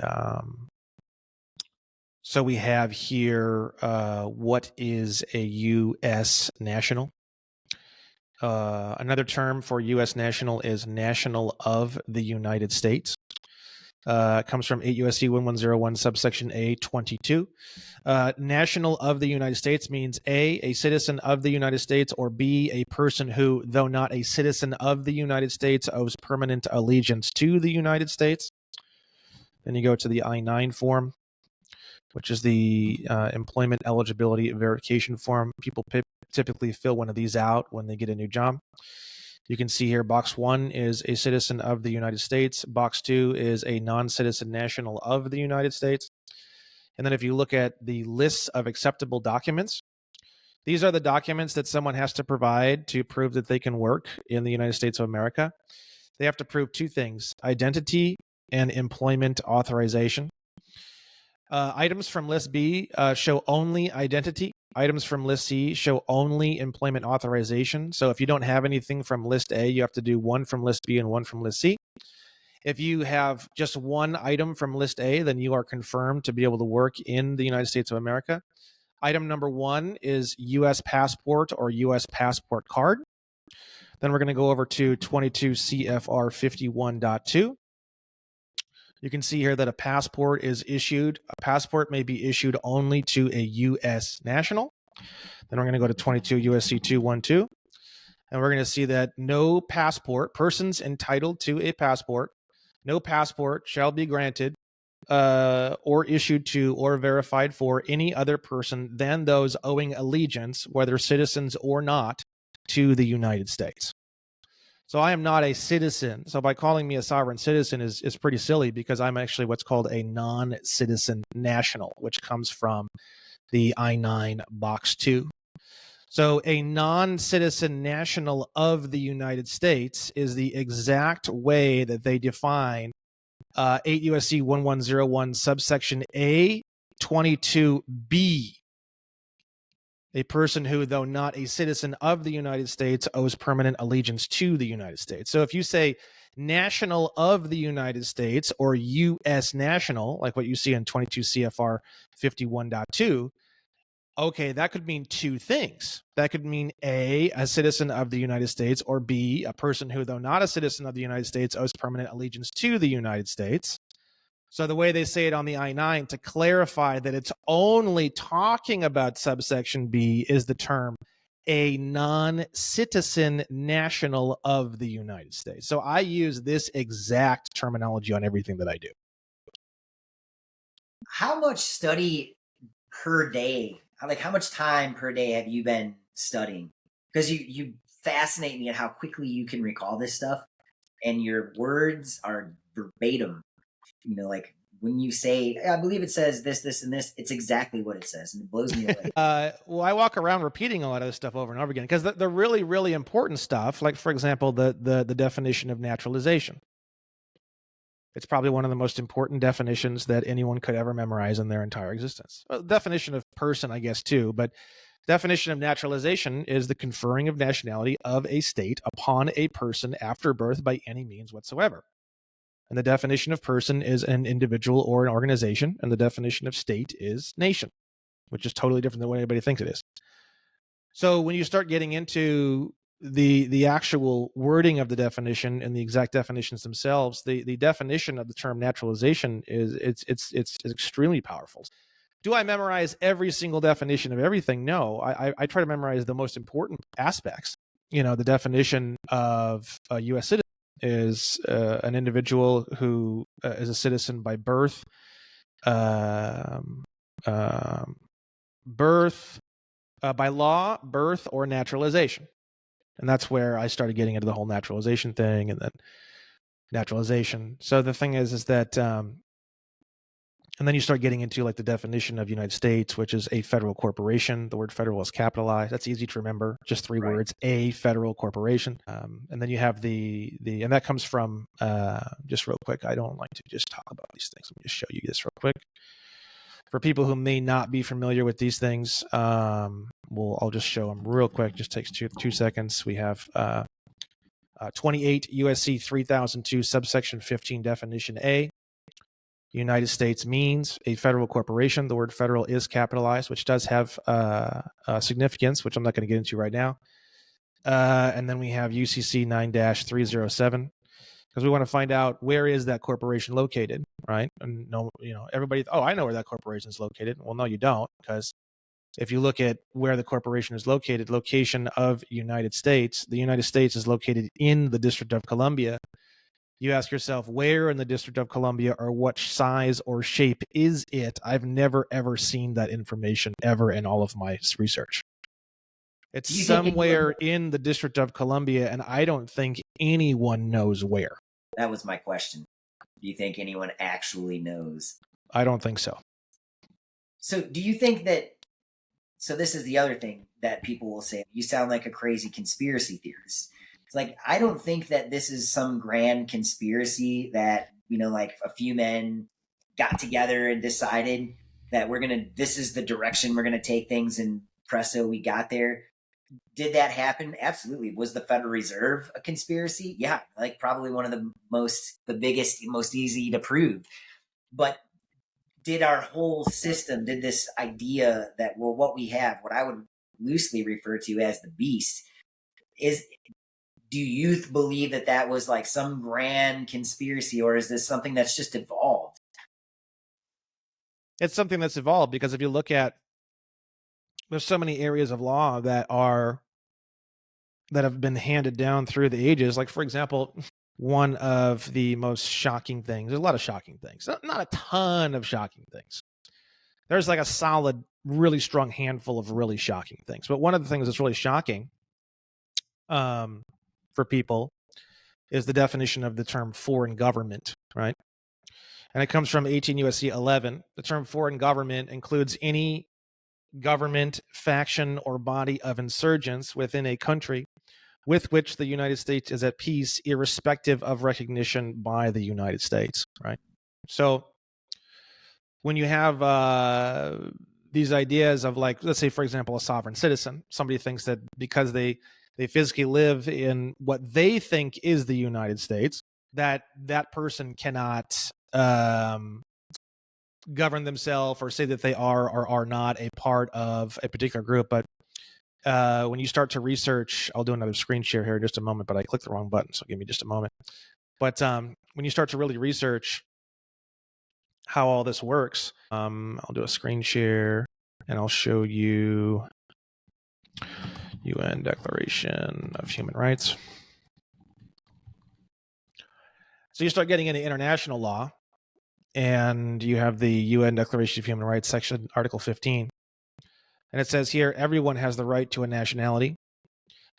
so we have here what is a U.S. national. Another term for U.S. national is national of the United States. It comes from 8 USC 1101 subsection A22. National of the United States means A citizen of the United States, or B, a person who, though not a citizen of the United States, owes permanent allegiance to the United States. Then you go to the I-9 form, which is the employment eligibility verification form. People typically fill one of these out when they get a new job. You can see here, box 1 is a citizen of the United States. Box 2 is a non-citizen national of the United States. And then if you look at the lists of acceptable documents, these are the documents that someone has to provide to prove that they can work in the United States of America. They have to prove two things: identity and employment authorization. Items from List B show only identity. Items from List C show only employment authorization. So if you don't have anything from List A, you have to do one from List B and one from List C. If you have just one item from List A, then you are confirmed to be able to work in the United States of America. Item number 1 is U.S. passport or U.S. passport card. Then we're going to go over to 22 CFR 51.2. You can see here that a passport is issued. A passport may be issued only to a U.S. national. Then we're going to go to 22 USC 212. And we're going to see that no passport, persons entitled to a passport, no passport shall be granted or issued to or verified for any other person than those owing allegiance, whether citizens or not, to the United States. So I am not a citizen. So by calling me a sovereign citizen is pretty silly, because I'm actually what's called a non-citizen national, which comes from the I-9 box 2. So a non-citizen national of the United States is the exact way that they define 8 USC 1101 subsection A22B. A person who, though not a citizen of the United States, owes permanent allegiance to the United States. So if you say national of the United States or U.S. national, like what you see in 22 CFR 51.2, okay, that could mean two things. That could mean A, a citizen of the United States, or B, a person who, though not a citizen of the United States, owes permanent allegiance to the United States. So the way they say it on the I-9 to clarify that it's only talking about subsection B is the term a non-citizen national of the United States. So I use this exact terminology on everything that I do. How much study per day, like how much time per day have you been studying? Because you fascinate me at how quickly you can recall this stuff, and your words are verbatim. Like when you say, I believe it says this, this, and this, it's exactly what it says, and it blows me away. Well, I walk around repeating a lot of this stuff over and over again, because the really, really important stuff, like, for example, the definition of naturalization. It's probably one of the most important definitions that anyone could ever memorize in their entire existence. Well, definition of person, I guess, too, but definition of naturalization is the conferring of nationality of a state upon a person after birth by any means whatsoever. And the definition of person is an individual or an organization, and the definition of state is nation, which is totally different than what anybody thinks it is. So when you start getting into the actual wording of the definition and the exact definitions themselves, the definition of the term naturalization it's extremely powerful. Do I memorize every single definition of everything? No, I try to memorize the most important aspects. The definition of a U.S. citizen is an individual who is a citizen by birth, by law, birth, or naturalization. And that's where I started getting into the whole naturalization thing, and then naturalization. So the thing is that, and then you start getting into like the definition of United States, which is a federal corporation. The word federal is capitalized. That's easy to remember. Just three words: a federal corporation. And then you have the and that comes from just real quick. I don't like to just talk about these things. Let me just show you this real quick. For people who may not be familiar with these things, I'll just show them real quick. Just takes two seconds. We have 28 USC 3002 subsection 15 definition A. United States means a federal corporation. The word federal is capitalized, which does have significance, which I'm not going to get into right now. And then we have UCC 9-307. Because we want to find out where is that corporation located, right? And everybody, I know where that corporation is located. Well, no, you don't, because if you look at where the corporation is located, location of United States, the United States is located in the District of Columbia. You ask yourself, where in the District of Columbia or what size or shape is it? I've never, ever seen that information ever in all of my research. It's somewhere in the District of Columbia, and I don't think anyone knows where. That was my question. Do you think anyone actually knows? I don't think so. So do you think that, so this is the other thing that people will say, you sound like a crazy conspiracy theorist. It's like, I don't think that this is some grand conspiracy that, like a few men got together and decided that this is the direction we're going to take things, and presto, we got there. Did that happen? Absolutely. Was the Federal Reserve a conspiracy? Yeah, like probably one of the biggest, most easy to prove. But did our whole system, did this idea that, well, what we have, what I would loosely refer to as the beast, do you believe that was like some grand conspiracy, or is this something that's just evolved? It's something that's evolved, because if you look at, there's so many areas of law that have been handed down through the ages. Like, for example, one of the most shocking things, there's a lot of shocking things, not a ton of shocking things. There's like a solid, really strong handful of really shocking things. But one of the things that's really shocking for people is the definition of the term foreign government, right? And it comes from 18 USC 11. The term foreign government includes any government, faction, or body of insurgents within a country with which the United States is at peace, irrespective of recognition by the United States, right? So when you have these ideas of, like, let's say, for example, a sovereign citizen, somebody thinks that because they physically live in what they think is the United States, that person cannot govern themselves or say that they are or are not a part of a particular group. But when you start to research, I'll do another screen share here in just a moment, but I clicked the wrong button, so give me just a moment. But when you start to really research how all this works, I'll do a screen share and I'll show you UN Declaration of Human Rights. So you start getting into international law, and you have the UN Declaration of Human Rights, section Article 15. And it says here, everyone has the right to a nationality,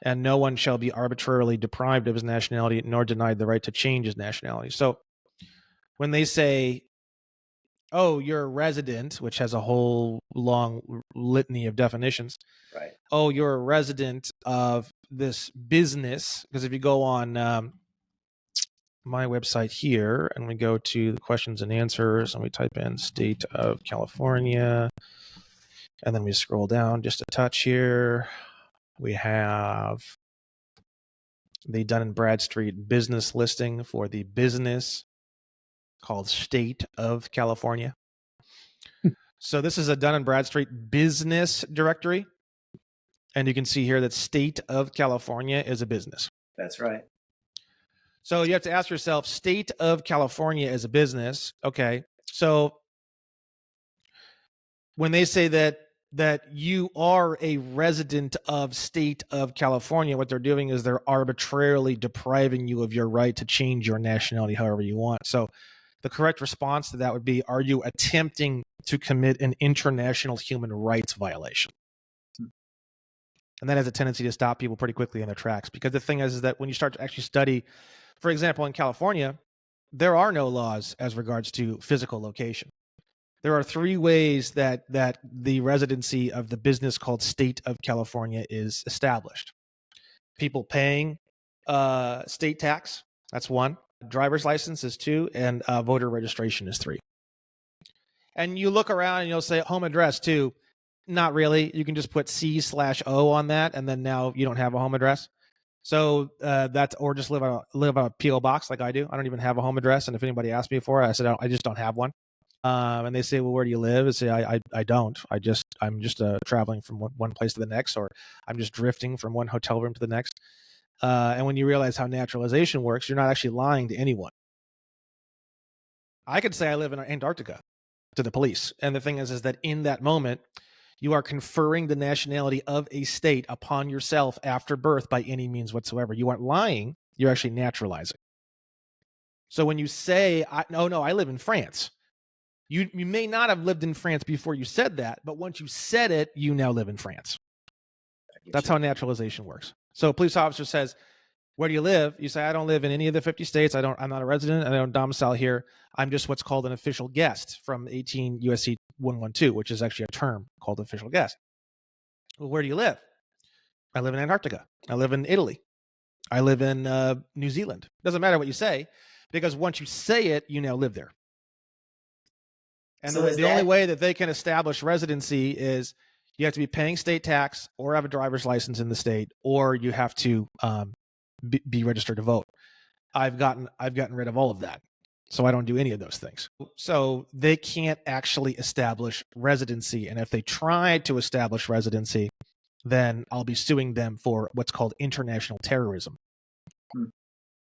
and no one shall be arbitrarily deprived of his nationality nor denied the right to change his nationality. So when they say, oh, you're a resident, which has a whole long litany of definitions. Right. Oh, you're a resident of this business. Because if you go on my website here and we go to the questions and answers and we type in state of California, and then we scroll down just a touch here, we have the Dun & Bradstreet business listing for the business called State of California. So this is a Dun & Bradstreet business directory. And you can see here that state of California is a business. That's right. So you have to ask yourself, state of California is a business. Okay. So when they say that you are a resident of state of California, what they're doing is they're arbitrarily depriving you of your right to change your nationality however you want. So the correct response to that would be, are you attempting to commit an international human rights violation? And that has a tendency to stop people pretty quickly in their tracks, because the thing is that when you start to actually study, for example, in California, there are no laws as regards to physical location. There are 3 ways that the residency of the business called State of California is established. People paying state tax, that's 1. Driver's license is 2, and voter registration is 3. And you look around and you'll say home address too. Not really. You can just put C/O on that, and then now you don't have a home address. So that's, or just live on a PO box like I do. I don't even have a home address, and if anybody asks me for it, I said I just don't have one. And they say, well, where do you live? I say, I don't. I'm just traveling from one place to the next, or I'm just drifting from one hotel room to the next. And when you realize how naturalization works, you're not actually lying to anyone. I could say I live in Antarctica to the police, and the thing is that in that moment, you are conferring the nationality of a state upon yourself after birth by any means whatsoever. You aren't lying. You're actually naturalizing. So when you say, no, I live in France. You may not have lived in France before you said that, but once you said it, you now live in France. That's how naturalization works. So a police officer says, where do you live? You say, I don't live in any of the 50 states. I'm not a resident, and I don't domicile here. I'm just what's called an official guest from 18 USC 112, which is actually a term called official guest. Well, where do you live? I live in Antarctica. I live in Italy. I live in New Zealand. Doesn't matter what you say, because once you say it, you now live there. And so the only way that they can establish residency is you have to be paying state tax, or have a driver's license in the state, or you have to be registered to vote. I've gotten rid of all of that, so I don't do any of those things. So they can't actually establish residency, and if they try to establish residency, then I'll be suing them for what's called international terrorism.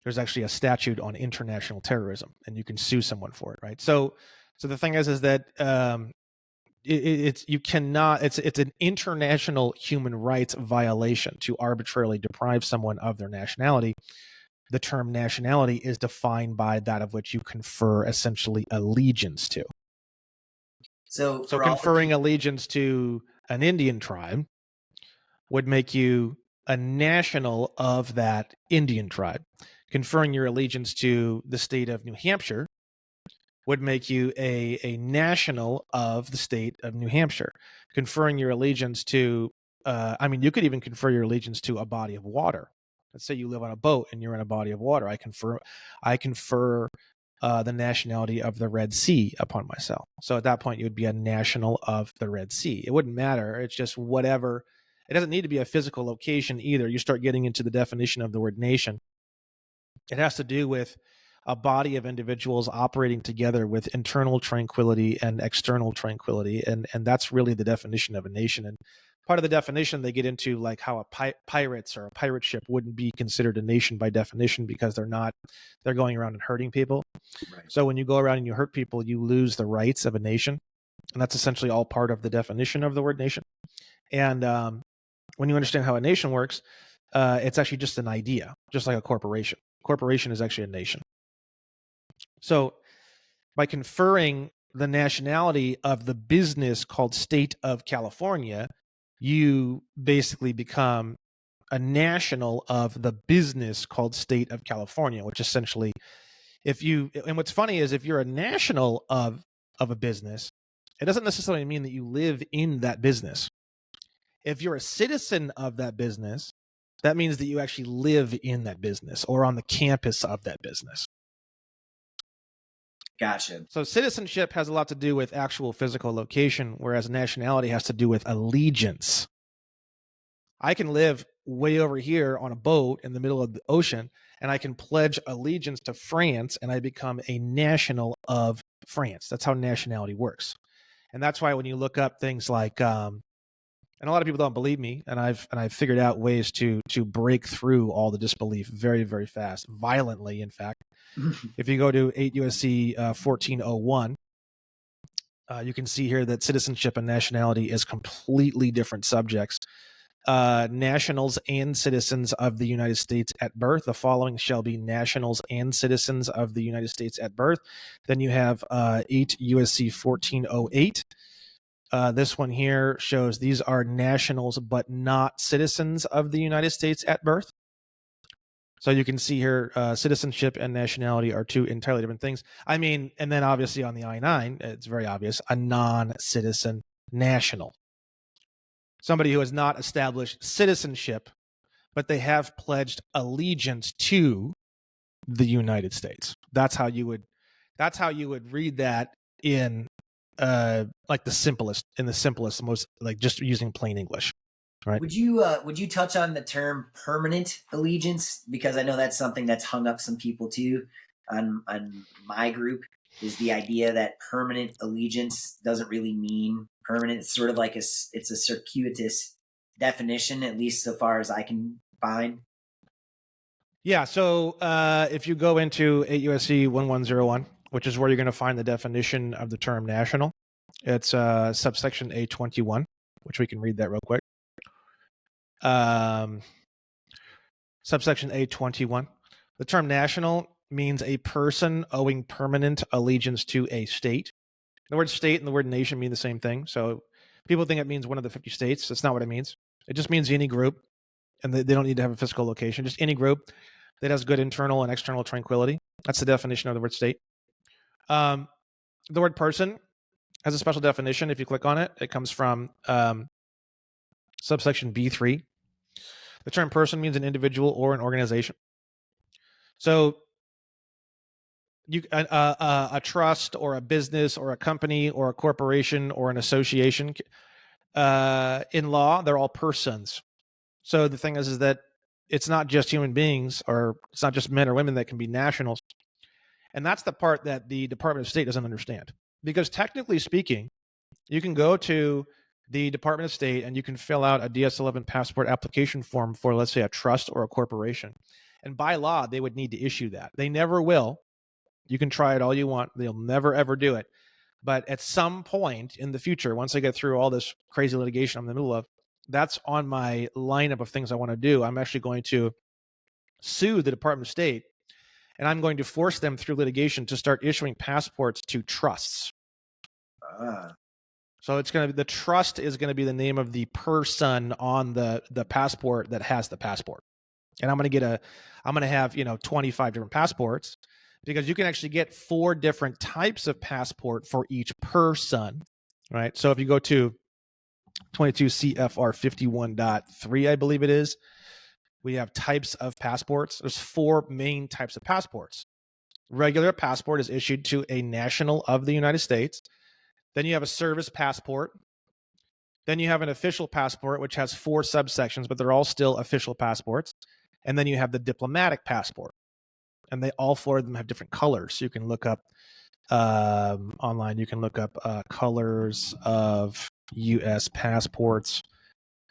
There's actually a statute on international terrorism, and you can sue someone for it, right? So the thing is that it's an international human rights violation to arbitrarily deprive someone of their nationality. The term nationality is defined by that of which you confer essentially allegiance to. So conferring allegiance to an Indian tribe would make you a national of that Indian tribe. Conferring your allegiance to the state of New Hampshire would make you a national of the state of New Hampshire. Conferring your allegiance to, you could even confer your allegiance to a body of water. Let's say you live on a boat and you're in a body of water. I confer the nationality of the Red Sea upon myself. So at that point, you would be a national of the Red Sea. It wouldn't matter. It's just whatever. It doesn't need to be a physical location either. You start getting into the definition of the word nation. It has to do with a body of individuals operating together with internal tranquility and external tranquility. And that's really the definition of a nation. And part of the definition, they get into like how pirates or a pirate ship wouldn't be considered a nation by definition, because they're going around and hurting people. Right. So when you go around and you hurt people, you lose the rights of a nation. And that's essentially all part of the definition of the word nation. And when you understand how a nation works, it's actually just an idea, just like a corporation. Corporation is actually a nation. So by conferring the nationality of the business called State of California, you basically become a national of the business called State of California, which essentially, and what's funny is if you're a national of a business, it doesn't necessarily mean that you live in that business. If you're a citizen of that business, that means that you actually live in that business or on the campus of that business. Gotcha. So citizenship has a lot to do with actual physical location, whereas nationality has to do with allegiance. I can live way over here on a boat in the middle of the ocean, and I can pledge allegiance to France, and I become a national of France. That's how nationality works. And that's why when you look up things like And a lot of people don't believe me, and I've figured out ways to break through all the disbelief very, very fast, violently, in fact. If you go to 8 USC 1401, you can see here that citizenship and nationality is completely different subjects. Nationals and citizens of the United States at birth. The following shall be nationals and citizens of the United States at birth. Then you have 8 USC 1408. This one here shows these are nationals but not citizens of the United States at birth. So you can see here, citizenship and nationality are two entirely different things. I mean, and then obviously on the I-9, it's very obvious, a non-citizen national. Somebody who has not established citizenship, but they have pledged allegiance to the United States. That's how you would read that in like the simplest, most, like just using plain English. Right. Would you touch on the term permanent allegiance? Because I know that's something that's hung up some people too on my group, is the idea that permanent allegiance doesn't really mean permanent. It's sort of like it's a circuitous definition, at least so far as I can find. Yeah. So if you go into 8 USC 1101, which is where you're going to find the definition of the term national, it's subsection A21, which we can read that real quick. Subsection A21. The term national means a person owing permanent allegiance to a state. The word state and the word nation mean the same thing. So people think it means one of the 50 states. That's not what it means. It just means any group, and they don't need to have a physical location. Just any group that has good internal and external tranquility. That's the definition of the word state. The word person has a special definition. If you click on it, it comes from subsection B3. The term person means an individual or an organization. So a trust or a business or a company or a corporation or an association, in law, they're all persons. So the thing is that it's not just human beings, or it's not just men or women that can be nationals. And that's the part that the Department of State doesn't understand. Because technically speaking, you can go to the Department of State and you can fill out a DS-11 passport application form for, let's say, a trust or a corporation. And by law, they would need to issue that. They never will. You can try it all you want. They'll never, ever do it. But at some point in the future, once I get through all this crazy litigation I'm in the middle of, that's on my lineup of things I want to do. I'm actually going to sue the Department of State, and I'm going to force them through litigation to start issuing passports to trusts. So it's going to be, the trust is going to be the name of the person on the passport that has the passport. And I'm going to have, 25 different passports, because you can actually get 4 different types of passport for each person, right? So if you go to 22 CFR 51.3, I believe it is, we have types of passports. There's 4 main types of passports. Regular passport is issued to a national of the United States. Then you have a service passport. Then you have an official passport, which has 4 subsections, but they're all still official passports. And then you have the diplomatic passport. And all 4 of them have different colors. You can look up online, you can look up colors of U.S. passports,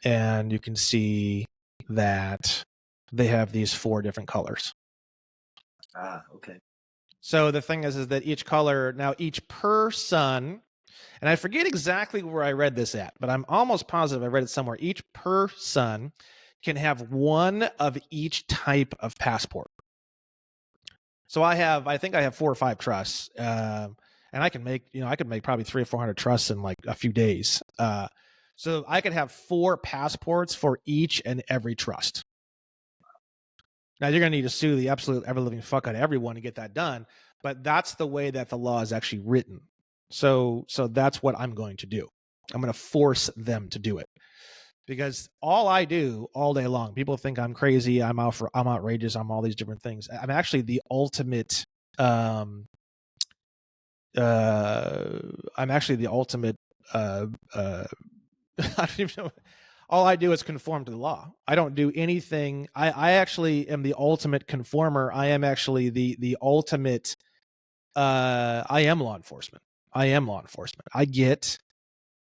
and you can see that they have these 4 different colors. Okay. So the thing is that each color, now each person, and I forget exactly where I read this at, but I'm almost positive I read it somewhere. Each person can have 1 of each type of passport. So I think I have 4 or 5 trusts, and I can make, I could make probably 300 or 400 trusts in like a few days. So I could have 4 passports for each and every trust. Now you're going to need to sue the absolute ever living fuck out of everyone to get that done, but that's the way that the law is actually written. So that's what I'm going to do. I'm going to force them to do it. Because all I do all day long, people think I'm crazy, I'm outrageous, I'm all these different things. I'm actually the ultimate. I'm actually the ultimate. I don't even know. All I do is conform to the law. I don't do anything. I actually am the ultimate conformer. I am actually the ultimate. I am law enforcement. I get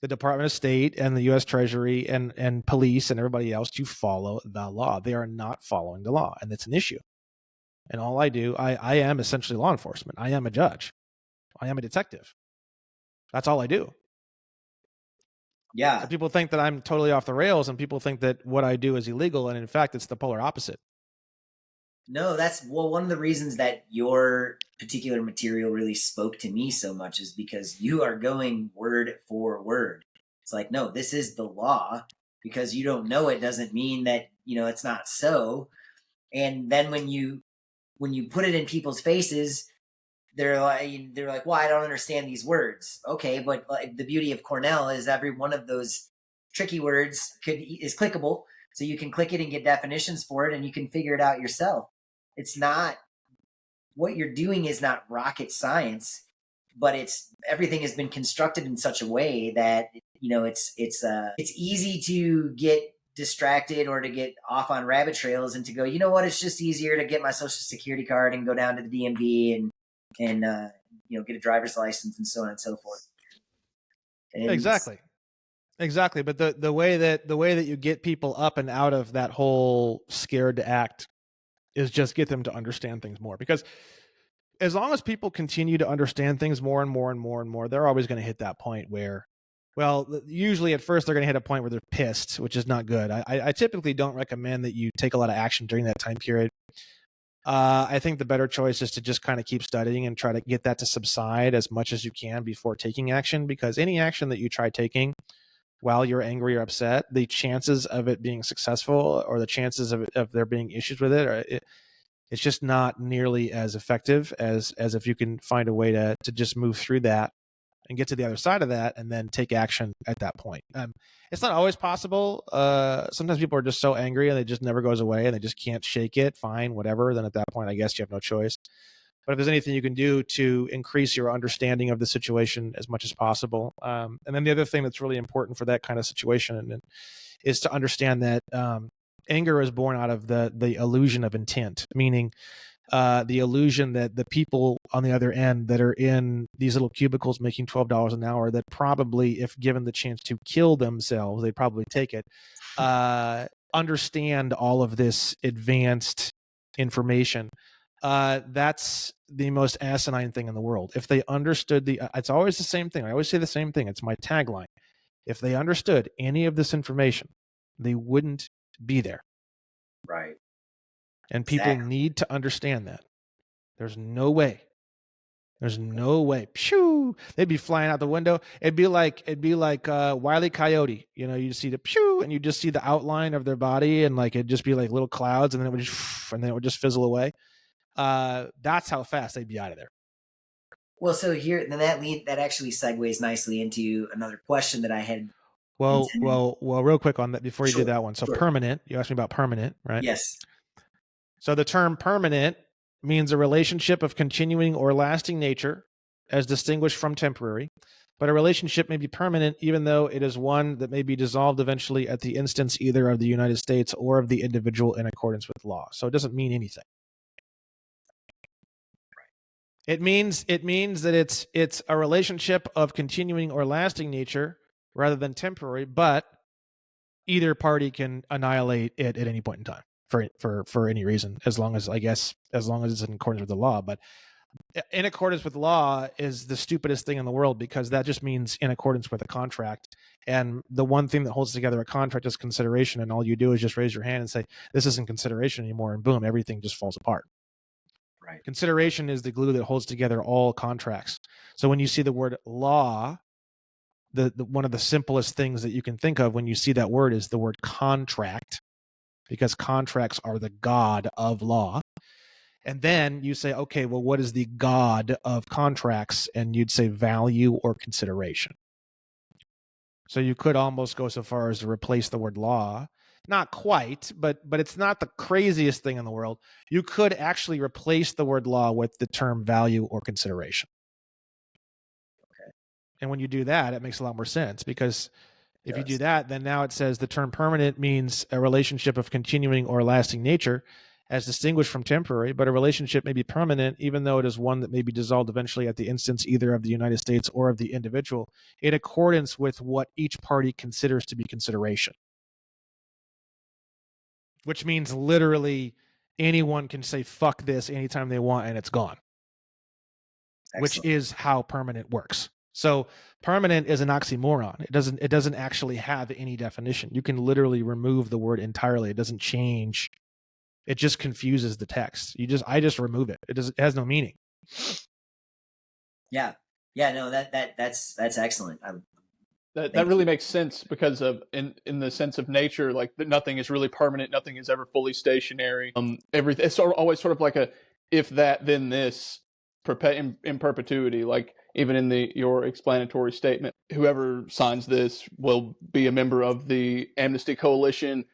the Department of State and the U.S. Treasury and police and everybody else to follow the law. They are not following the law, and it's an issue. And all I do, I am essentially law enforcement. I am a judge. I am a detective. That's all I do. Yeah. So people think that I'm totally off the rails, and people think that what I do is illegal, and in fact, it's the polar opposite. No, that's one of the reasons that your particular material really spoke to me so much is because you are going word for word. It's like, no, this is the law. Because you don't know it doesn't mean that, it's not so. And then when you put it in people's faces, they're like, well, I don't understand these words. Okay, but the beauty of Cornell is every one of those tricky words is clickable. So you can click it and get definitions for it, and you can figure it out yourself. It's not, what you're doing is not rocket science, but everything has been constructed in such a way that it's easy to get distracted or to get off on rabbit trails and to go, you know what, it's just easier to get my social security card and go down to the DMV and get a driver's license and so on and so forth. And exactly. But the way that you get people up and out of that whole scared to act is just get them to understand things more. Because as long as people continue to understand things more and more and more and more, they're always going to hit that point where, well, usually at first they're going to hit a point where they're pissed, which is not good. I typically don't recommend that you take a lot of action during that time period. I think the better choice is to just kind of keep studying and try to get that to subside as much as you can before taking action, because any action that you try taking while you're angry or upset, the chances of it being successful or the chances of there being issues with it's just not nearly as effective as if you can find a way to just move through that and get to the other side of that and then take action at that point. It's not always possible. Sometimes people are just so angry and it just never goes away and they just can't shake it. Fine, whatever. Then at that point, I guess you have no choice. But if there's anything you can do to increase your understanding of the situation as much as possible. And then the other thing that's really important for that kind of situation is to understand that anger is born out of the illusion of intent, meaning the illusion that the people on the other end that are in these little cubicles making $12 an hour, that probably, if given the chance to kill themselves, they'd probably take it, understand all of this advanced information. That's the most asinine thing in the world. If they understood it's always the same thing. I always say the same thing. It's my tagline. If they understood any of this information, they wouldn't be there. Right. And people need to understand that. There's no way. Pew! They'd be flying out the window. It'd be like Wile E. Coyote. You see the pew, and you just see the outline of their body, and it'd just be like little clouds, and then it would just fizzle away. That's how fast they'd be out of there. Well, so here, then that actually segues nicely into another question that I had. Well, real quick on that before you do that one. So sure. Permanent, you asked me about permanent, right? Yes. So the term permanent means a relationship of continuing or lasting nature as distinguished from temporary, but a relationship may be permanent even though it is one that may be dissolved eventually at the instance either of the United States or of the individual in accordance with law. So it doesn't mean anything. It means that it's a relationship of continuing or lasting nature rather than temporary, but either party can annihilate it at any point in time for any reason, as long as it's in accordance with the law. But in accordance with law is the stupidest thing in the world, because that just means in accordance with a contract. And the one thing that holds together a contract is consideration. And all you do is just raise your hand and say, this isn't consideration anymore. And boom, everything just falls apart. Right. Consideration is the glue that holds together all contracts. So when you see the word law, the one of the simplest things that you can think of when you see that word is the word contract, because contracts are the god of law. And then you say, okay, well, what is the god of contracts? And you'd say value or consideration. So you could almost go so far as to replace the word law. Not quite, but it's not the craziest thing in the world. You could actually replace the word law with the term value or consideration. Okay. And when you do that, it makes a lot more sense, because if you do that, then now it says the term permanent means a relationship of continuing or lasting nature as distinguished from temporary, but a relationship may be permanent, even though it is one that may be dissolved eventually at the instance either of the United States or of the individual, in accordance with what each party considers to be consideration. Which means literally anyone can say fuck this anytime they want and it's gone. Excellent. Which is how permanent works. So permanent is an oxymoron. It doesn't actually have any definition. You can literally remove the word entirely. It doesn't change. It just confuses the text. I just remove it. It has no meaning. Yeah. No, that's excellent. That really makes sense because of in the sense of nature, like nothing is really permanent. Nothing is ever fully stationary. Everything it's always sort of like a if that then this in perpetuity. Like even in your explanatory statement, whoever signs this will be a member of the Amnesty Coalition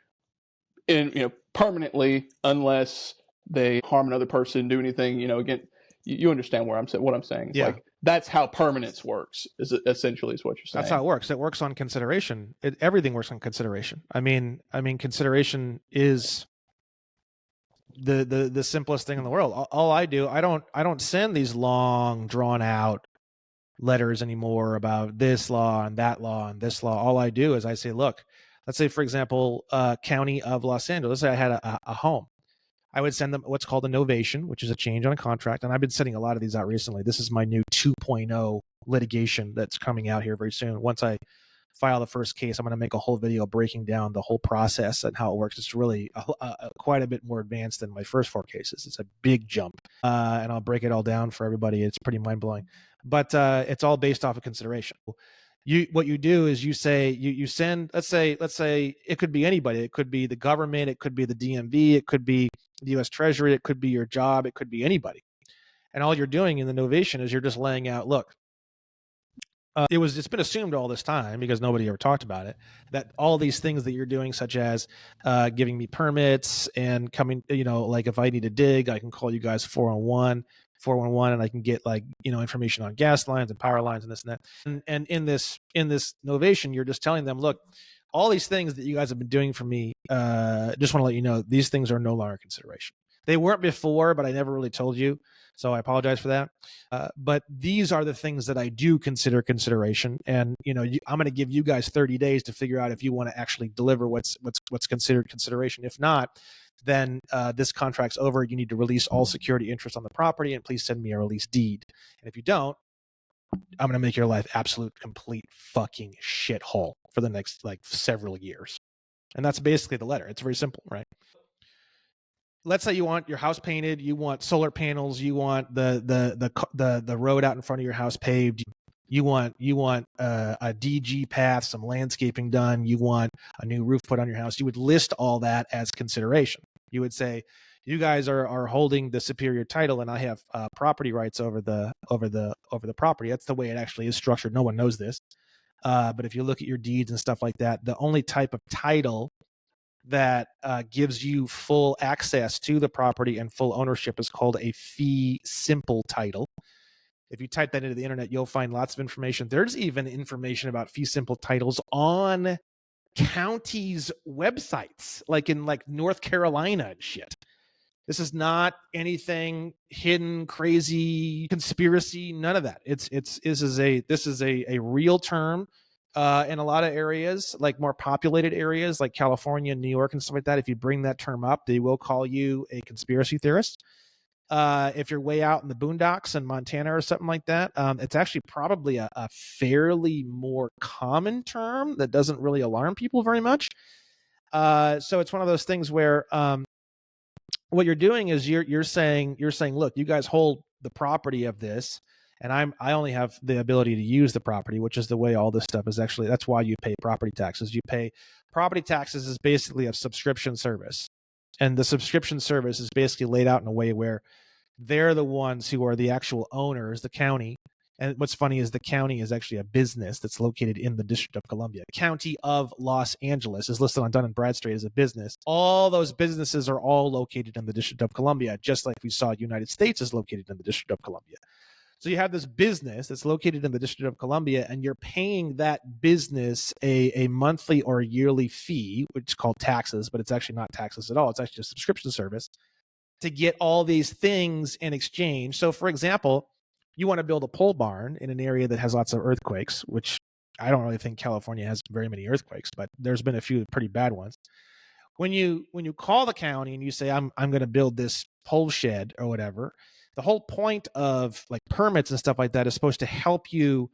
permanently unless they harm another person, do anything, again, you understand what I'm saying. It's like that's how permanence works, is essentially is what you're saying. That's how it works. It works on consideration. Everything works on consideration. I mean, consideration is the simplest thing in the world. All I do, I don't send these long drawn out letters anymore about this law and that law and this law. All I do is I say, look, let's say, for example, County of Los Angeles. Let's say I had a home. I would send them what's called a novation, which is a change on a contract. And I've been sending a lot of these out recently. This is my new 2.0 litigation that's coming out here very soon. Once I file the first case, I'm going to make a whole video breaking down the whole process and how it works. It's really quite a bit more advanced than my first 4 cases. It's a big jump. And I'll break it all down for everybody. It's pretty mind-blowing. But it's all based off of consideration. What you do is you say you send, let's say it could be anybody. It could be the government, it could be the DMV, it could be the US Treasury, it could be your job, it could be anybody. And all you're doing in the novation is you're just laying out, look, it's been assumed all this time, because nobody ever talked about it, that all these things that you're doing, such as giving me permits and coming, like if I need to dig, I can call you guys 411, and I can get information on gas lines and power lines and this and that. And in this novation, you're just telling them, look, all these things that you guys have been doing for me, just want to let you know, these things are no longer consideration. They weren't before, but I never really told you. So I apologize for that. But these are the things that I do consider consideration. And, I'm going to give you guys 30 days to figure out if you want to actually deliver what's considered consideration. If not, then this contract's over. You need to release all security interest on the property, and please send me a release deed. And if you don't, I'm going to make your life absolute, complete fucking shithole for the next several years. And that's basically the letter. It's very simple, right? Let's say you want your house painted, you want solar panels, you want the road out in front of your house paved, you want a DG path, some landscaping done, you want a new roof put on your house. You would list all that as consideration. You would say, you guys are holding the superior title, and I have property rights over the property. That's the way it actually is structured. No one knows this, but if you look at your deeds and stuff like that, the only type of title that gives you full access to the property and full ownership is called a fee simple title. If you type that into the internet, you'll find lots of information. There's even information about fee simple titles on counties' websites, like in North Carolina and shit. This is not anything hidden, crazy, conspiracy, none of that. This is a real term. In a lot of areas, like more populated areas like California and New York and stuff like that, if you bring that term up, they will call you a conspiracy theorist. If you're way out in the boondocks in Montana or something like that, it's actually probably a fairly more common term that doesn't really alarm people very much. So it's one of those things where what you're doing is you're saying, look, you guys hold the property of this, and I only have the ability to use the property, which is the way all this stuff is actually. That's why you pay property taxes. You pay property taxes is basically a subscription service, and the subscription service is basically laid out in a way where they're the ones who are the actual owners, the county. And what's funny is the county is actually a business that's located in the District of Columbia. County of Los Angeles is listed on Dun & Bradstreet as a business. All those businesses are all located in the District of Columbia, just like we saw United States is located in the District of Columbia. So you have this business that's located in the District of Columbia, and you're paying that business a monthly or yearly fee, which is called taxes, but it's actually not taxes at all. It's actually a subscription service. to get all these things in exchange. So for example, you want to build a pole barn in an area that has lots of earthquakes, which I don't really think California has very many earthquakes, but there's been a few pretty bad ones. When you call the county and you say, I'm going to build this pole shed or whatever, the whole point of like permits and stuff like that is supposed to help you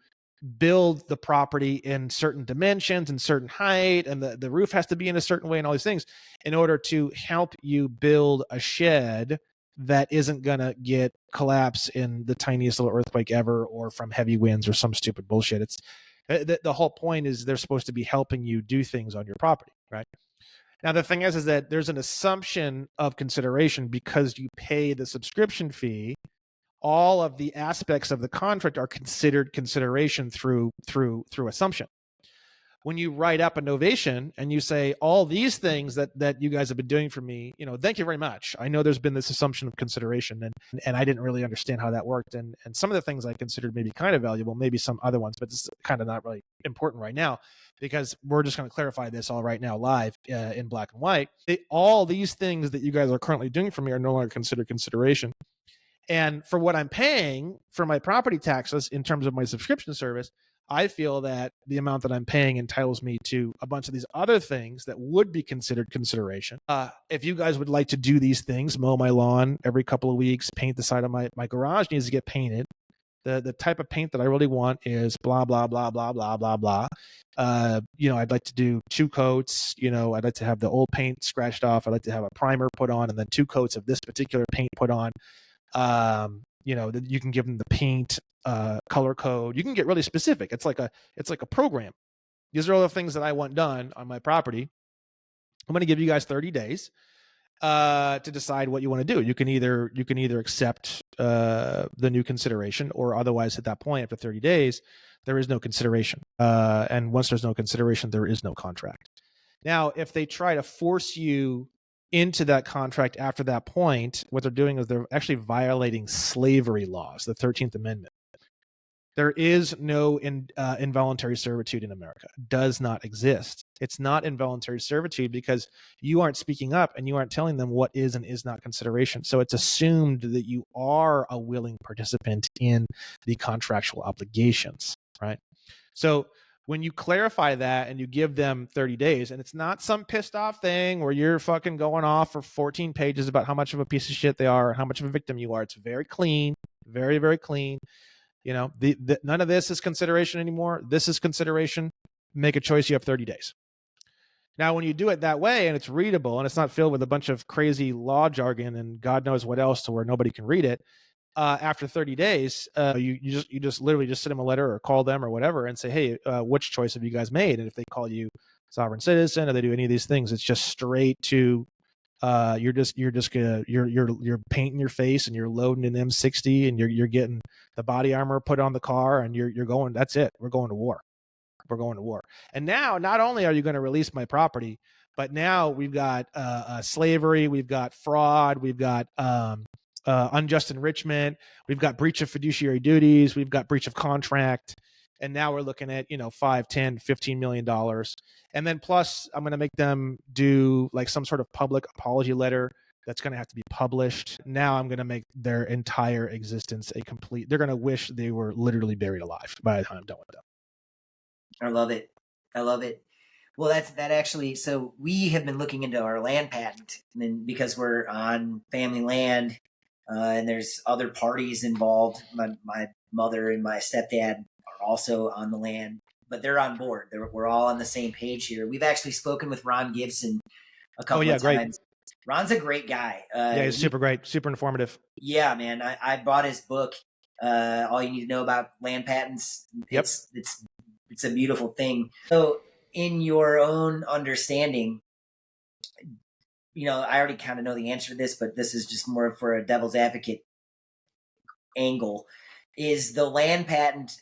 build the property in certain dimensions and certain height, and the roof has to be in a certain way and all these things in order to help you build a shed that isn't going to get collapse in the tiniest little earthquake ever or from heavy winds or some stupid bullshit. It's the whole point is they're supposed to be helping you do things on your property, right? Now, the thing is that there's an assumption of consideration because you pay the subscription fee. All of the aspects of the contract are considered consideration through assumption. When you write up a novation and you say all these things that you guys have been doing for me, thank you very much. I know there's been this assumption of consideration, and I didn't really understand how that worked. And some of the things I considered maybe kind of valuable, maybe some other ones, but it's kind of not really important right now because we're just going to clarify this all right now live in black and white. All these things that you guys are currently doing for me are no longer considered consideration. And for what I'm paying for my property taxes in terms of my subscription service, I feel that the amount that I'm paying entitles me to a bunch of these other things that would be considered consideration. If you guys would like to do these things, mow my lawn every couple of weeks, paint the side of my garage needs to get painted. The type of paint that I really want is blah, blah, blah, blah, blah, blah, blah. I'd like to do 2 coats. I'd like to have the old paint scratched off. I'd like to have a primer put on and then 2 coats of this particular paint put on. You can give them the paint color code. You can get really specific. It's like a program. These are all the things that I want done on my property. I'm going to give you guys 30 days to decide what you want to do. You can either accept the new consideration, or otherwise at that point after 30 days there is no consideration. And once there's no consideration, there is no contract. Now, if they try to force you into that contract after that point, what they're doing is they're actually violating slavery laws, the 13th Amendment. There is no involuntary servitude in America. It does not exist. It's not involuntary servitude because you aren't speaking up and you aren't telling them what is and is not consideration. So it's assumed that you are a willing participant in the contractual obligations, right? So when you clarify that and you give them 30 days, and it's not some pissed off thing where you're fucking going off for 14 pages about how much of a piece of shit they are, how much of a victim you are. It's very clean, very, very clean. None of this is consideration anymore. This is consideration. Make a choice. You have 30 days. Now, when you do it that way and it's readable and it's not filled with a bunch of crazy law jargon and God knows what else to where nobody can read it, after 30 days, you just literally just send them a letter or call them or whatever and say, hey, which choice have you guys made? And if they call you sovereign citizen or they do any of these things, it's just straight to you're painting your face and you're loading an M60 and you're getting the body armor put on the car and you're going. That's it. We're going to war. We're going to war. And now, not only are you going to release my property, but now we've got slavery, we've got fraud, we've got unjust enrichment, we've got breach of fiduciary duties, we've got breach of contract, and now we're looking at $5, 10, $15 million. And then plus I'm going to make them do like some sort of public apology letter that's going to have to be published. Now I'm going to make their entire existence they're going to wish they were literally buried alive by the time I'm done with them. I love it. Well, that actually, so we have been looking into our land patent, and then because we're on family land, and there's other parties involved. My mother and my stepdad are also on the land, but they're on board. We're all on the same page here. We've actually spoken with Ron Gibson a couple of times. Great. Ron's a great guy. He's super great, super informative. Yeah, man. I bought his book, All You Need to Know About Land Patents. Yep. It's a beautiful thing. So in your own understanding, I already kind of know the answer to this, but this is just more for a devil's advocate angle. Is the land patent,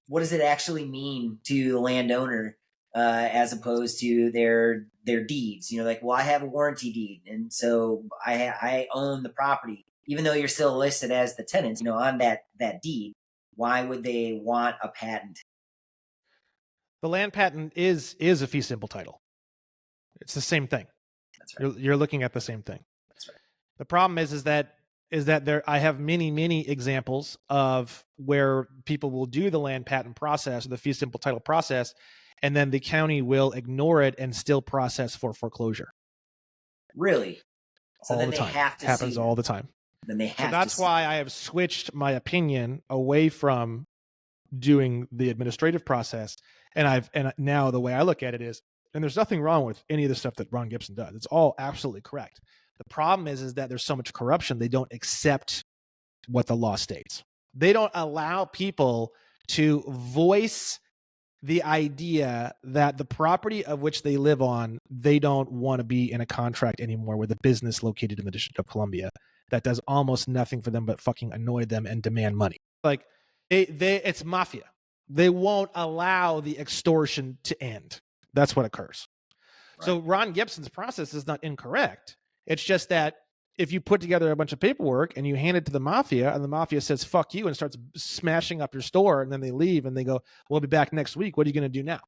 what does it actually mean to the landowner as opposed to their deeds? I have a warranty deed, and so I own the property, even though you're still listed as the tenant, on that deed. Why would they want a patent? The land patent is a fee simple title. It's the same thing. That's right. You're looking at the same thing. That's right. The problem is that there I have many examples of where people will do the land patent process or the fee simple title process, and then the county will ignore it and still process for foreclosure. Really? So all then the they time. have to Happens sue all them. the time. Then they have So that's to why I have switched my opinion away from doing the administrative process, and now the way I look at it is, and there's nothing wrong with any of the stuff that Ron Gibson does. It's all absolutely correct. The problem is that there's so much corruption, they don't accept what the law states. They don't allow people to voice the idea that the property of which they live on, they don't want to be in a contract anymore with a business located in the District of Columbia that does almost nothing for them but fucking annoy them and demand money. Like it's mafia. They won't allow the extortion to end. That's what occurs. Right. So Ron Gibson's process is not incorrect. It's just that if you put together a bunch of paperwork and you hand it to the mafia and the mafia says, fuck you, and starts smashing up your store, and then they leave and they go, we'll be back next week. What are you going to do now?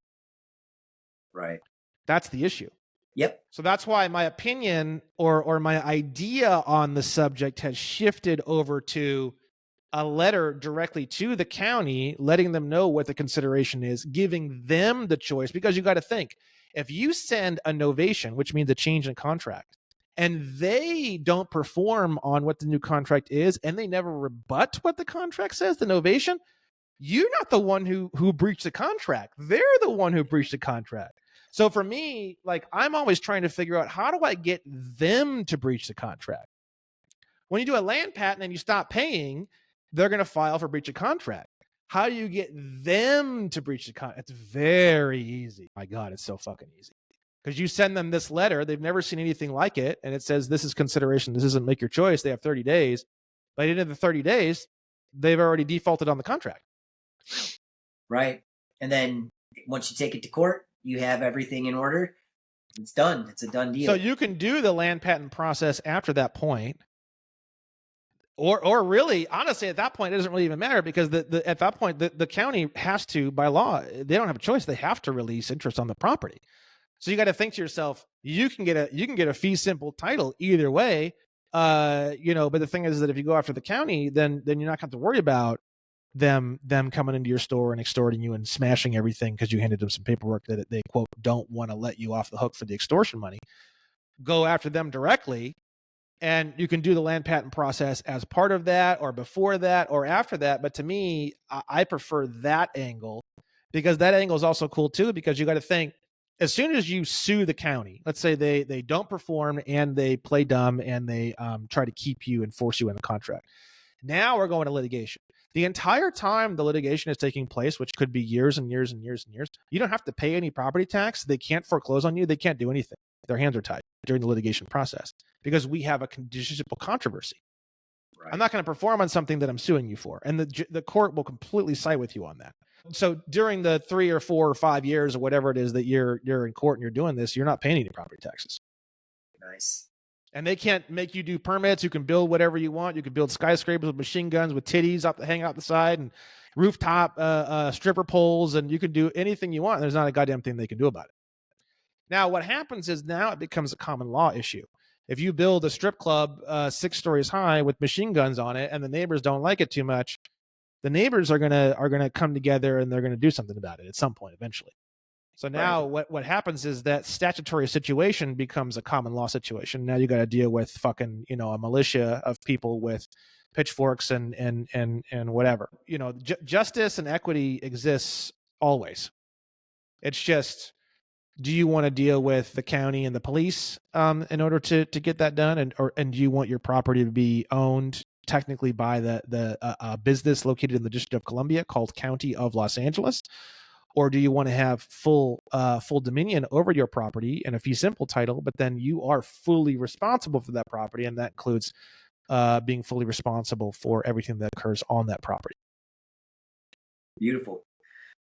Right. That's the issue. Yep. So that's why my opinion or my idea on the subject has shifted over to a letter directly to the county, letting them know what the consideration is, giving them the choice. Because you got to think, if you send a novation, which means a change in contract, and they don't perform on what the new contract is, and they never rebut what the contract says, the novation, you're not the one who breached the contract. They're the one who breached the contract. So for me, like, I'm always trying to figure out, how do I get them to breach the contract? When you do a land patent and you stop paying, they're going to file for breach of contract. How do you get them to breach the contract? It's very easy. My God, it's so fucking easy. Because you send them this letter, they've never seen anything like it, and it says, this is consideration, this isn't make your choice. They have 30 days. By the end of the 30 days, they've already defaulted on the contract. Right. And then once you take it to court, you have everything in order. It's done. It's a done deal. So you can do the land patent process after that point. Or really, honestly, at that point, it doesn't really even matter, because at that point, the county has to, by law, they don't have a choice. They have to release interest on the property. So you got to think to yourself, you can get a fee simple title either way. But the thing is that if you go after the county, then you're not going to have to worry about them coming into your store and extorting you and smashing everything because you handed them some paperwork that they, quote, don't want to let you off the hook for the extortion money. Go after them directly. And you can do the land patent process as part of that, or before that, or after that. But to me, I prefer that angle, because that angle is also cool too, because you got to think, as soon as you sue the county, let's say they don't perform and they play dumb and they try to keep you and force you in the contract. Now we're going to litigation. The entire time the litigation is taking place, which could be years and years and years and years, you don't have to pay any property tax. They can't foreclose on you. They can't do anything. Their hands are tied during the litigation process, because we have a conditional controversy. Right. I'm not going to perform on something that I'm suing you for, and the court will completely side with you on that. So during the 3 or 4 or 5 years or whatever it is that you're in court and you're doing this, you're not paying any property taxes. Nice. And they can't make you do permits. You can build whatever you want. You can build skyscrapers with machine guns with titties hang out the side, and rooftop stripper poles, and you can do anything you want. There's not a goddamn thing they can do about it. Now, what happens is now it becomes a common law issue. If you build a strip club 6 stories high with machine guns on it, and the neighbors don't like it too much, the neighbors are gonna come together and they're gonna do something about it at some point eventually. So now what happens is that statutory situation becomes a common law situation. Now you got to deal with fucking, a militia of people with pitchforks and whatever. Justice and equity exists always. It's just, do you want to deal with the county and the police in order to get that done, and do you want your property to be owned technically by the business located in the District of Columbia called County of Los Angeles? Or do you want to have full dominion over your property and a fee simple title, but then you are fully responsible for that property, and that includes being fully responsible for everything that occurs on that property? Beautiful.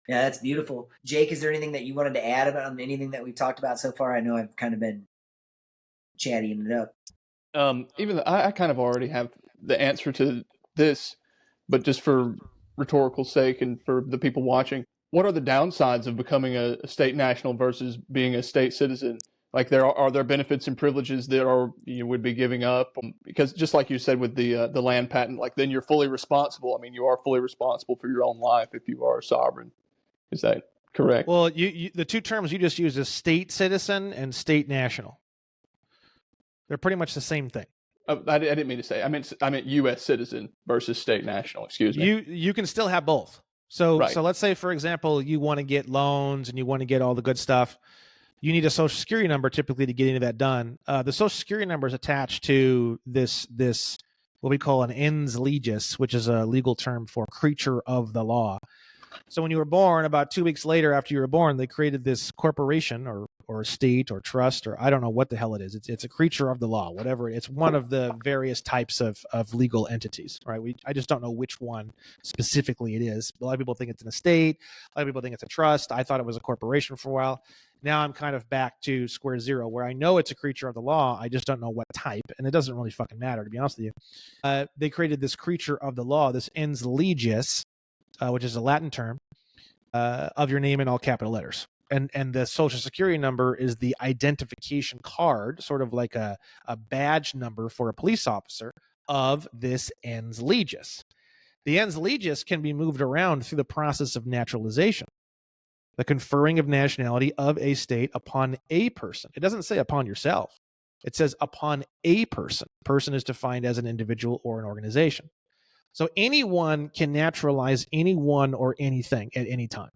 Yeah, that's beautiful. Jake, is there anything that you wanted to add about anything that we've talked about so far? I know I've kind of been chatting it up. Even though I kind of already have the answer to this, but just for rhetorical sake and for the people watching, what are the downsides of becoming a state national versus being a state citizen? Like are there benefits and privileges that you would be giving up? Because just like you said with the land patent, like then you're fully responsible. I mean, you are fully responsible for your own life if you are a sovereign. Is that correct? Well, the two terms you just used is state citizen and state national. They're pretty much the same thing. I didn't mean to say. I meant U.S. citizen versus state national. Excuse me. You can still have both. So Right. so let's say, for example, you want to get loans and you want to get all the good stuff. You need a social security number typically to get any of that done. The social security number is attached to this what we call an ens legis, which is a legal term for creature of the law. So when you were born, about 2 weeks later after you were born, they created this corporation or state or trust, or I don't know what the hell it is. It's a creature of the law, whatever. It's one of the various types of legal entities, right? I just don't know which one specifically it is. A lot of people think it's an estate. A lot of people think it's a trust. I thought it was a corporation for a while. Now I'm kind of back to square zero, where I know it's a creature of the law. I just don't know what type, and it doesn't really fucking matter, to be honest with you. They created this creature of the law, this ens legis, which is a Latin term, of your name in all capital letters. And the social security number is the identification card, sort of like a badge number for a police officer of this ens legis. The ens legis can be moved around through the process of naturalization, the conferring of nationality of a state upon a person. It doesn't say upon yourself. It says upon a person. Person is defined as an individual or an organization. So anyone can naturalize anyone or anything at any time.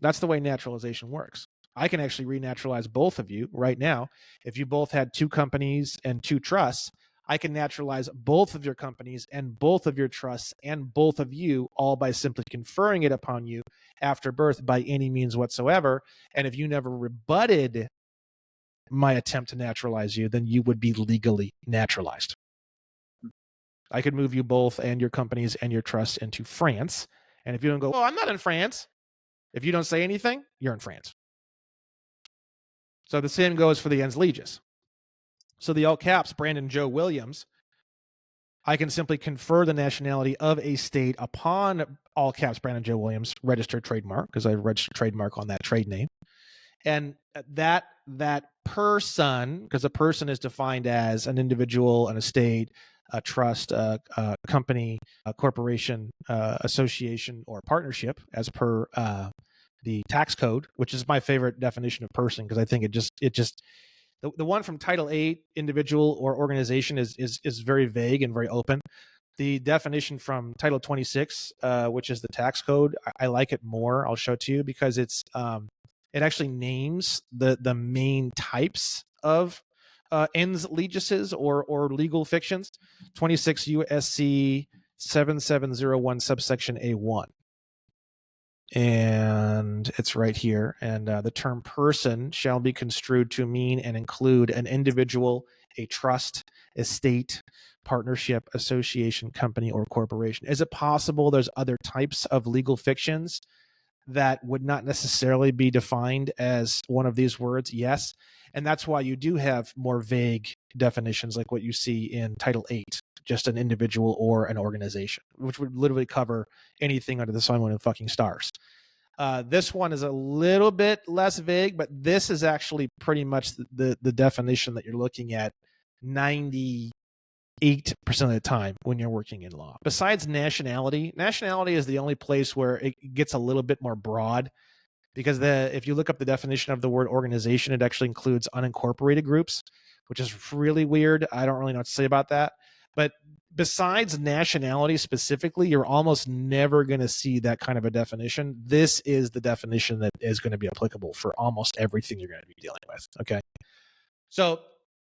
That's the way naturalization works. I can actually renaturalize both of you right now. If you both had 2 companies and 2 trusts, I can naturalize both of your companies and both of your trusts and both of you, all by simply conferring it upon you after birth by any means whatsoever. And if you never rebutted my attempt to naturalize you, then you would be legally naturalized. I could move you both and your companies and your trusts into France. And if you don't go, oh, I'm not in France. If you don't say anything, you're in France. So the same goes for the ens legis. So the all caps Brandon Joe Williams, I can simply confer the nationality of a state upon all caps Brandon Joe Williams registered trademark, because I registered trademark on that trade name. And that person, because a person is defined as an individual, an estate, a trust, a company, a corporation, association, or partnership, as per the tax code, which is my favorite definition of person, because I think it just the one from Title 8, individual or organization, is very vague and very open. The definition from Title 26, which is the tax code, I like it more. I'll show it to you, because it actually names the main types of ens legises or legal fictions. 26 USC 7701 subsection A1. And it's right here. And the term person shall be construed to mean and include an individual, a trust, estate, partnership, association, company, or corporation. Is it possible there's other types of legal fictions that would not necessarily be defined as one of these words? Yes. And that's why you do have more vague definitions, like what you see in Title 8, just an individual or an organization, which would literally cover anything under the sun, moon, and fucking stars. This one is a little bit less vague, but this is actually pretty much the definition that you're looking at 98% of the time when you're working in law. Besides nationality is the only place where it gets a little bit more broad, because if you look up the definition of the word organization, it actually includes unincorporated groups, which is really weird. I don't really know what to say about that. But besides nationality specifically, you're almost never going to see that kind of a definition. This is the definition that is going to be applicable for almost everything you're going to be dealing with. Okay. So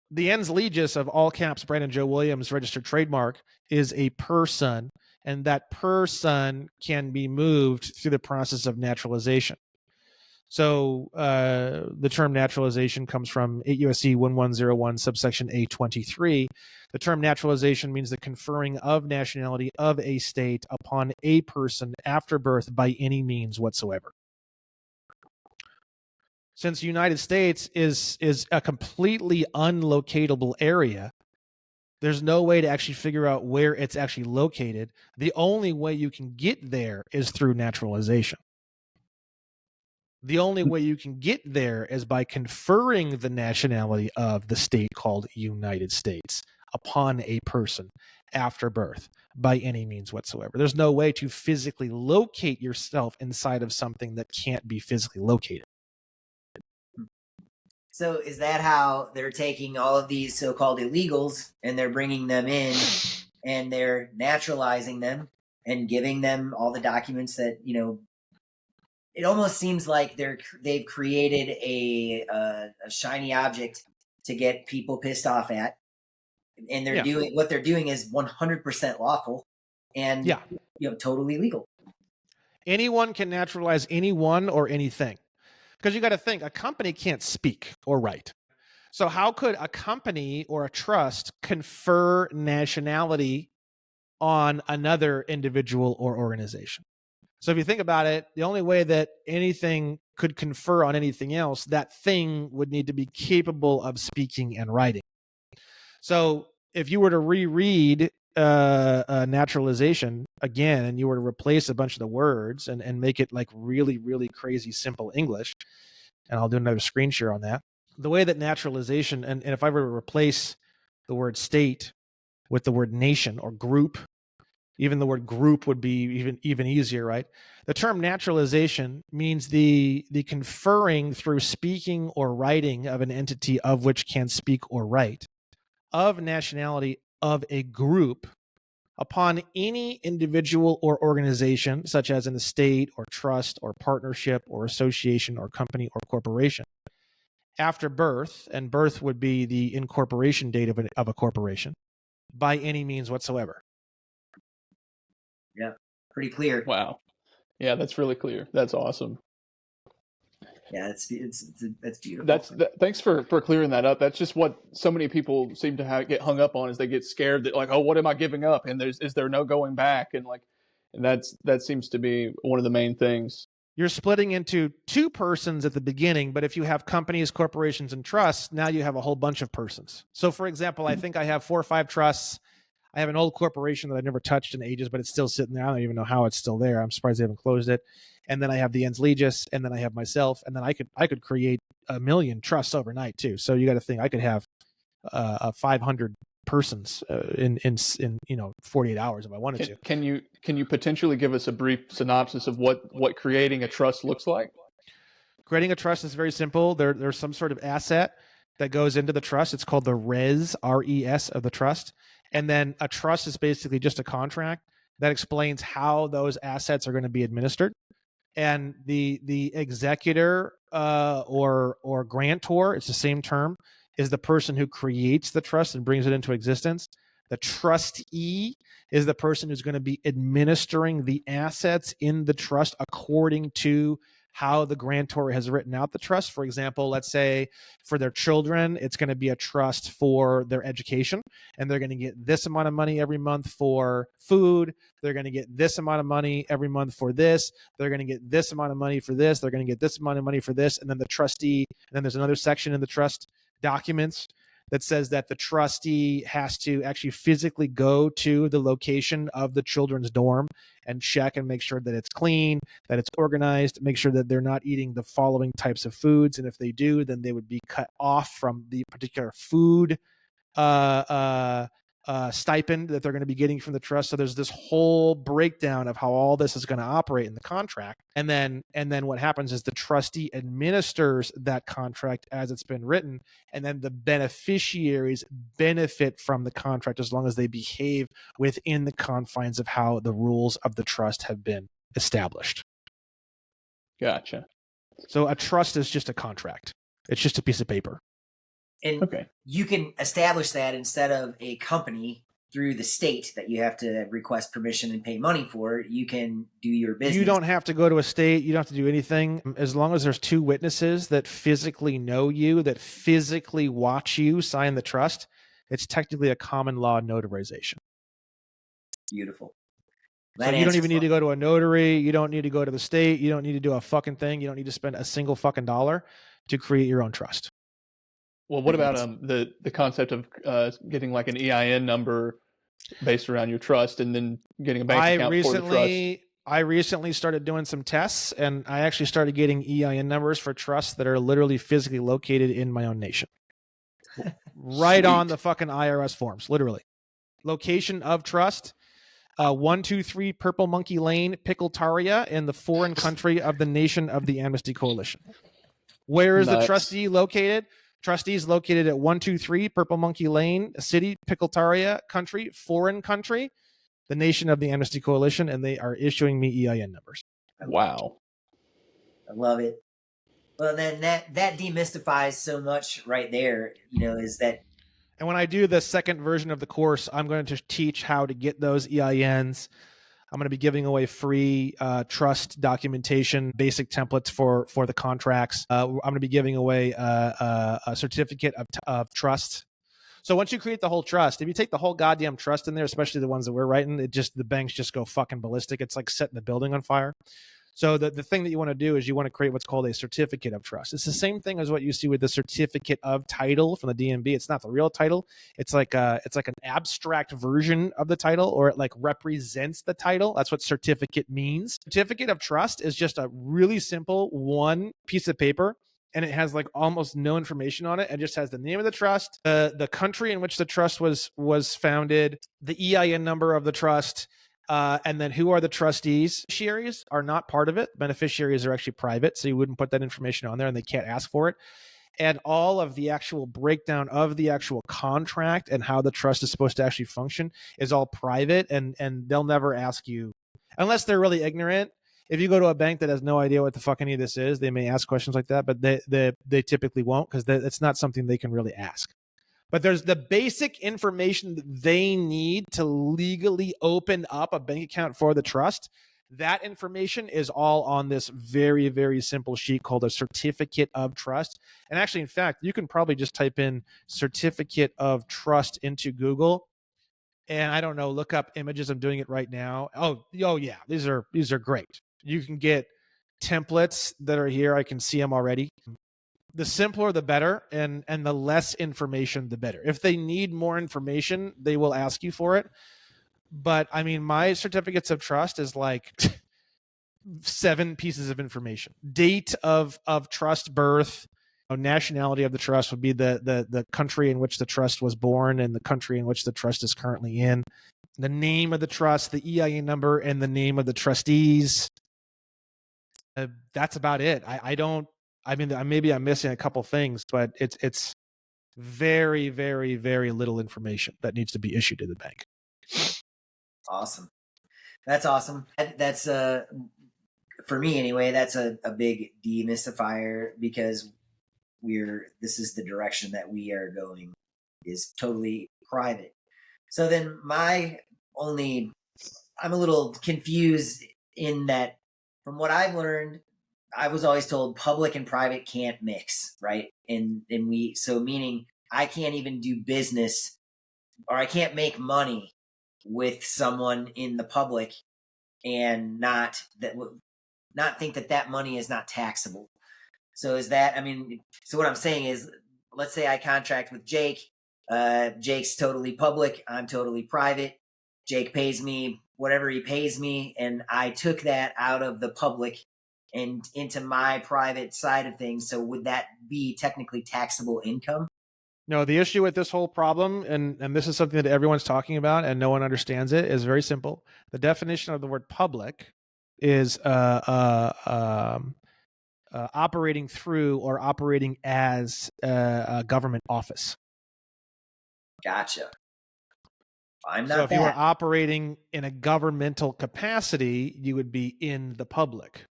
the ens legis of all caps Brandon Joe Williams registered trademark is a person, and that person can be moved through the process of naturalization. So the term naturalization comes from 8 U.S.C. 1101 subsection A23. The term naturalization means the conferring of nationality of a state upon a person after birth by any means whatsoever. Since the United States is a completely unlocatable area, there's no way to actually figure out where it's actually located. The only way you can get there is through naturalization. The only way you can get there is by conferring the nationality of the state called United States upon a person after birth by any means whatsoever. There's no way to physically locate yourself inside of something that can't be physically located. So is that how they're taking all of these so-called illegals and they're bringing them in and they're naturalizing them and giving them all the documents that, it almost seems like they've created a shiny object to get people pissed off at, and they're doing what they're doing is 100% lawful and totally legal. Anyone can naturalize anyone or anything, because you got to think a company can't speak or write. So how could a company or a trust confer nationality on another individual or organization? So if you think about it, the only way that anything could confer on anything else, that thing would need to be capable of speaking and writing. So if you were to reread naturalization again, and you were to replace a bunch of the words and make it like really, really crazy simple English, and I'll do another screen share on that. The way that naturalization, and if I were to replace the word state with the word nation or group, even the word group would be even easier, right? The term naturalization means the conferring through speaking or writing of an entity of which can speak or write of nationality of a group upon any individual or organization, such as an estate or trust or partnership or association or company or corporation, after birth, and birth would be the incorporation date of a corporation, by any means whatsoever. Yeah, pretty clear. Wow. Yeah, that's really clear. That's awesome. Yeah, it's beautiful. Thanks for clearing that up. That's just what so many people seem to get hung up on, is they get scared that, like, oh, what am I giving up? And is there no going back? And that seems to be one of the main things. You're splitting into two persons at the beginning, but if you have companies, corporations, and trusts, now you have a whole bunch of persons. So for example, I think I have 4 or 5 trusts. I have an old corporation that I never touched in ages, but it's still sitting there. I don't even know how it's still there. I'm surprised they haven't closed it. And then I have the ens legis, and then I have myself, and then I could create 1 million trusts overnight too. So you got to think I could have 500 persons in 48 hours if I wanted to. Can you potentially give us a brief synopsis of what creating a trust looks like? Creating a trust is very simple. There's some sort of asset that goes into the trust. It's called the res, R-E-S, of the trust. And then a trust is basically just a contract that explains how those assets are going to be administered. And the executor or grantor, it's the same term, is the person who creates the trust and brings it into existence. The trustee is the person who's going to be administering the assets in the trust according to how the grantor has written out the trust. For example, let's say for their children, it's going to be a trust for their education, and they're going to get this amount of money every month for food. They're going to get this amount of money every month for this. They're going to get this amount of money for this. They're going to get this amount of money for this. And then the trustee, and then there's another section in the trust documents that says that the trustee has to actually physically go to the location of the children's dorm and check and make sure that it's clean, that it's organized, make sure that they're not eating the following types of foods. And if they do, then they would be cut off from the particular food stipend that they're going to be getting from the trust. So there's this whole breakdown of how all this is going to operate in the contract. And then what happens is the trustee administers that contract as it's been written. And then the beneficiaries benefit from the contract as long as they behave within the confines of how the rules of the trust have been established. Gotcha. So a trust is just a contract. It's just a piece of paper. And you can establish that instead of a company through the state that you have to request permission and pay money for. You can do your business. You don't have to go to a state. You don't have to do anything. As long as there's 2 witnesses that physically know you, that physically watch you sign the trust, it's technically a common law notarization. Beautiful. So you don't even need to go to a notary. You don't need to go to the state. You don't need to do a fucking thing. You don't need to spend a single fucking dollar to create your own trust. Well, what about the concept of getting like an EIN number based around your trust and then getting a bank account for the trust? I recently started doing some tests, and I actually started getting EIN numbers for trusts that are literally physically located in my own nation. Right on the fucking IRS forms, literally. Location of trust, 123 Purple Monkey Lane, Pickletaria, in the foreign country of the nation of the Amnesty Coalition. Where is the trustee located? Trustee is located at 123 Purple Monkey Lane, city, Pickletaria, country, foreign country, the nation of the Amnesty Coalition, and they are issuing me EIN numbers. Wow. I love it. Well, then that demystifies so much right there, is that. And when I do the second version of the course, I'm going to teach how to get those EINs. I'm going to be giving away free trust documentation, basic templates for the contracts. I'm going to be giving away a certificate of trust. So once you create the whole trust, if you take the whole goddamn trust in there, especially the ones that we're writing, the banks just go fucking ballistic. It's like setting the building on fire. So the thing that you want to do is you want to create what's called a certificate of trust. It's the same thing as what you see with the certificate of title from the DMV. It's not the real title. It's like an abstract version of the title, or it like represents the title. That's what certificate means. Certificate of trust is just a really simple one piece of paper, and it has like almost no information on it. It just has the name of the trust, the country in which the trust was founded, the EIN number of the trust, and then who are the trustees. Beneficiaries are not part of it. Beneficiaries are actually private, so you wouldn't put that information on there, and they can't ask for it. And all of the actual breakdown of the actual contract and how the trust is supposed to actually function is all private, and they'll never ask you, unless they're really ignorant. If you go to a bank that has no idea what the fuck any of this is, they may ask questions like that, but they typically won't, because it's not something they can really ask. But there's the basic information that they need to legally open up a bank account for the trust. That information is all on this very, very simple sheet called a certificate of trust. And actually, in fact, you can probably just type in certificate of trust into Google. And I don't know, look up images. I'm doing it right now. Oh yeah, these are great. You can get templates that are here. I can see them already. The simpler the better, and the less information the better. If they need more information, they will ask you for it. But I mean, my certificates of trust is like 7 pieces of information. Date of trust birth, nationality of the trust would be the country in which the trust was born and the country in which the trust is currently in. The name of the trust, the EIN number, and the name of the trustees. That's about it. I mean, maybe I'm missing a couple things, but it's very, very, very little information that needs to be issued to the bank. Awesome. That's awesome. That's for me anyway, that's a big demystifier, because this is the direction that we are going, is totally private. So then I'm a little confused in that, from what I've learned, I was always told public and private can't mix, right? And meaning I can't even do business, or I can't make money with someone in the public and not think that money is not taxable. So so what I'm saying is, let's say I contract with Jake. Jake's totally public, I'm totally private. Jake pays me whatever he pays me, and I took that out of the public and into my private side of things. So would that be technically taxable income? No, the issue with this whole problem, and this is something that everyone's talking about and no one understands it, is very simple. The definition of the word public is operating through or operating as a government office. Gotcha. I'm not. So if you were operating in a governmental capacity, you would be in the public.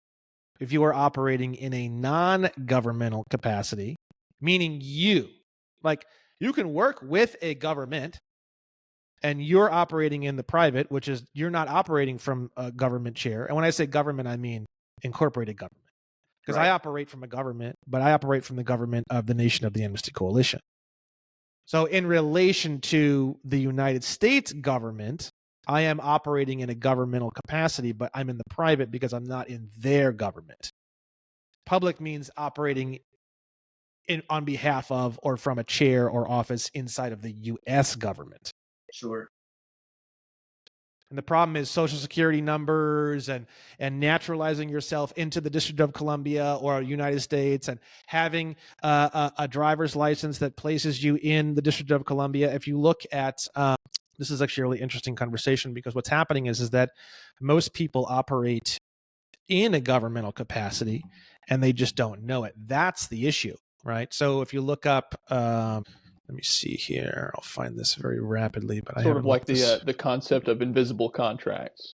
If you were operating in a non-governmental capacity, meaning you can work with a government and you're operating in the private, which is you're not operating from a government chair. And when I say government, I mean incorporated government. Because right. I operate from a government, but I operate from the government of the nation of the Amnesty Coalition. So in relation to the United States government, I am operating in a governmental capacity, but I'm in the private because I'm not in their government. Public means operating on behalf of or from a chair or office inside of the U.S. government. Sure. And the problem is social security numbers and naturalizing yourself into the District of Columbia or United States and having a driver's license that places you in the District of Columbia. If you look at, this is actually a really interesting conversation, because what's happening is that most people operate in a governmental capacity and they just don't know it. That's the issue, right? So if you look up, let me see here. I'll find this very rapidly, but I Sort haven't of like looked the concept of invisible contracts.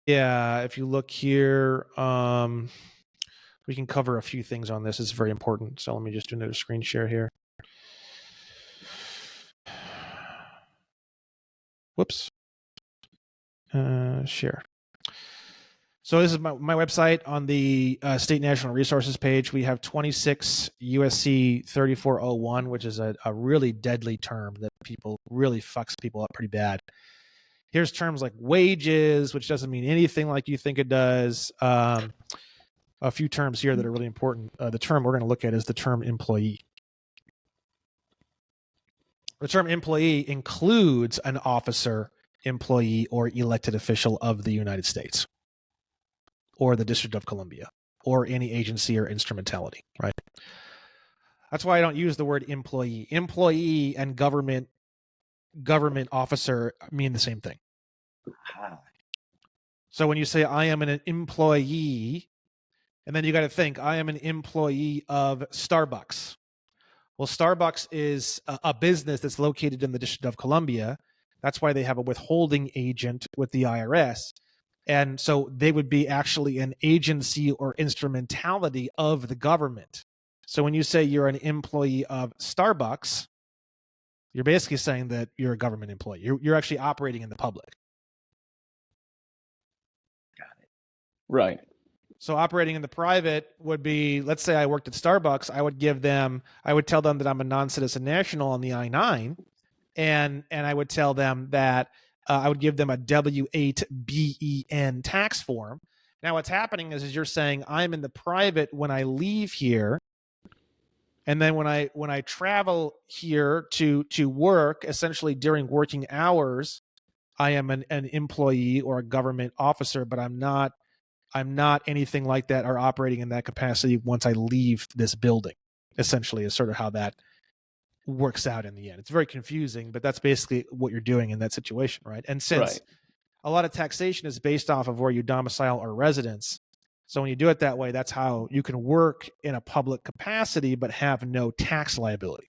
Yeah, if you look here, we can cover a few things on this. It's very important. So let me just do another screen share here. Whoops. Share. So this is my website. On the State National Resources page, we have 26 USC 3401, which is a really deadly term that really fucks people up pretty bad. Here's terms like wages, which doesn't mean anything like you think it does. A few terms here that are really important. The term we're going to look at is the term employee. The term employee includes an officer, employee, or elected official of the United States or the District of Columbia or any agency or instrumentality, right? That's why I don't use the word employee. Employee and government officer mean the same thing. So when you say I am an employee, and then you got to think, I am an employee of Starbucks. Well, Starbucks is a business that's located in the District of Columbia. That's why they have a withholding agent with the IRS. And so they would be actually an agency or instrumentality of the government. So when you say you're an employee of Starbucks, you're basically saying that you're a government employee. You're actually operating in the public. Got it. Right. So operating in the private would be, let's say I worked at Starbucks, I would tell them that I'm a non-citizen national on the I-9, and I would tell them that I would give them a W-8-BEN tax form. Now what's happening is you're saying I'm in the private when I leave here, and then when I travel here to work, essentially during working hours, I am an employee or a government officer, but I'm not anything like that or operating in that capacity once I leave this building, essentially, is sort of how that works out in the end. It's very confusing, but that's basically what you're doing in that situation, right? And since a lot of taxation is based off of where you domicile or residence, so when you do it that way, that's how you can work in a public capacity but have no tax liability.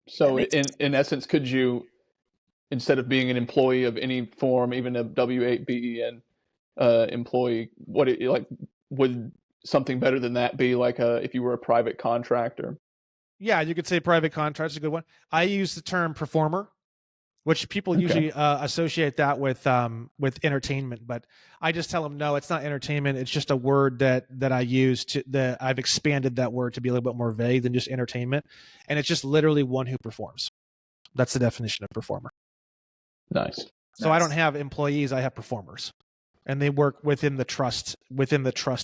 So in essence, could you, instead of being an employee of any form, even a W-8-BEN employee, would something better than that be like if you were a private contractor? Yeah, you could say private contractor is a good one. I use the term performer, which people usually associate that with entertainment, but I just tell them no, it's not entertainment. It's just a word that I use that I've expanded that word to be a little bit more vague than just entertainment, and it's just literally one who performs. That's the definition of performer. Nice. So I don't have employees; I have performers, and they work within the trust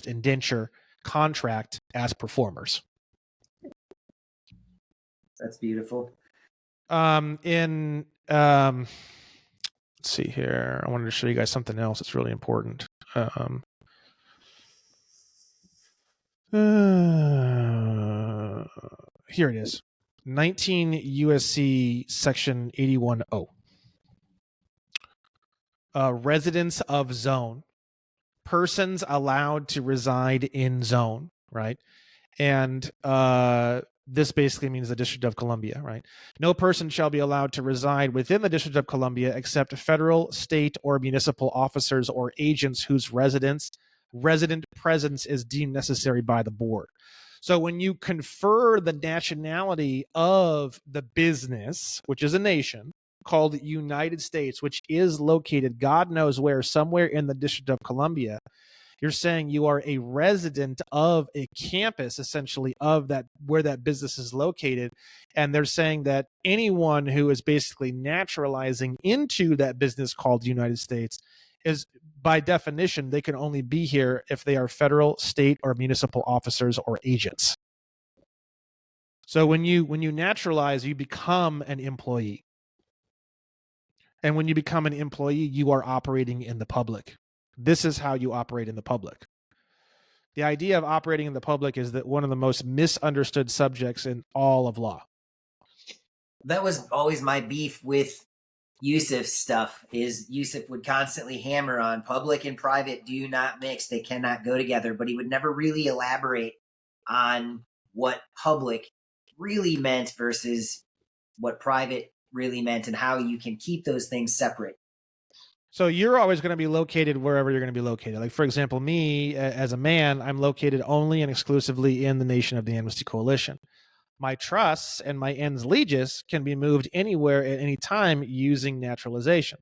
indenture contract as performers. That's beautiful. Let's see here. I wanted to show you guys something else that's really important. Here it is. 19 USC section 81.0. Residents of zone. Persons allowed to reside in zone, right? And this basically means the District of Columbia, right? No person shall be allowed to reside within the District of Columbia except federal, state, or municipal officers or agents whose resident presence is deemed necessary by the board. So when you confer the nationality of the business, which is a nation, called United States, which is located God knows where, somewhere in the District of Columbia, you're saying you are a resident of a campus, essentially, of that where that business is located. And they're saying that anyone who is basically naturalizing into that business called United States is, by definition, they can only be here if they are federal, state, or municipal officers or agents. So when you naturalize, you become an employee. And when you become an employee, you are operating in the public. This is how you operate in the public. The idea of operating in the public is that one of the most misunderstood subjects in all of law. That was always my beef with Yusuf's stuff, is Yusuf would constantly hammer on public and private do not mix. They cannot go together. But he would never really elaborate on what public really meant versus what private really meant and how you can keep those things separate. So you're always going to be located wherever you're going to be located. Like, for example, me as a man, I'm located only and exclusively in the nation of the Amnesty Coalition. My trusts and my ens legis can be moved anywhere at any time using naturalization.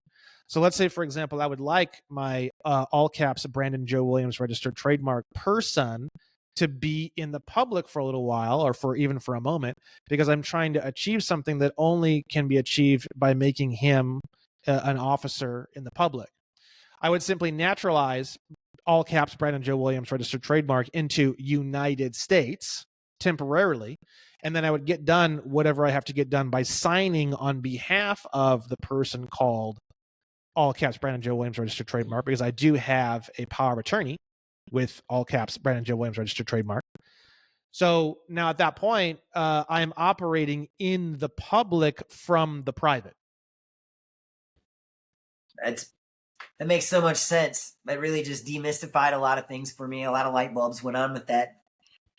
So let's say, for example, I would like my all caps Brandon Joe Williams registered trademark person to be in the public for a little while, or for even for a moment, because I'm trying to achieve something that only can be achieved by making him an officer in the public. I would simply naturalize all caps Brandon Joe Williams registered trademark into United States temporarily, and then I would get done whatever I have to get done by signing on behalf of the person called all caps Brandon Joe Williams registered trademark, because I do have a power of attorney with all caps Brandon Joe Williams registered trademark. So now at that point, I'm operating in the public from the private. That makes so much sense. That really just demystified a lot of things for me. A lot of light bulbs went on with that.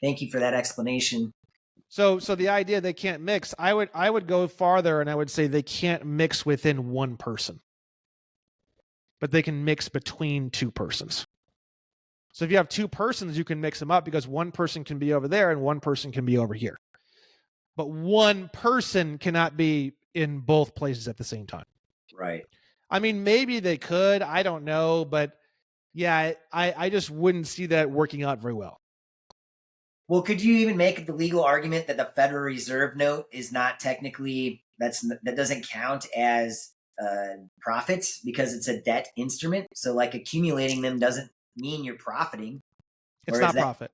Thank you for that explanation. So the idea they can't mix, I would go farther and I would say they can't mix within one person, but they can mix between two persons. So if you have two persons, you can mix them up because one person can be over there and one person can be over here. But one person cannot be in both places at the same time. Right. I mean, maybe they could. I don't know. But yeah, I just wouldn't see that working out very well. Well, could you even make the legal argument that the Federal Reserve note is not technically, that doesn't count as profits because it's a debt instrument? So like accumulating them doesn't mean you're profiting. It's not profit.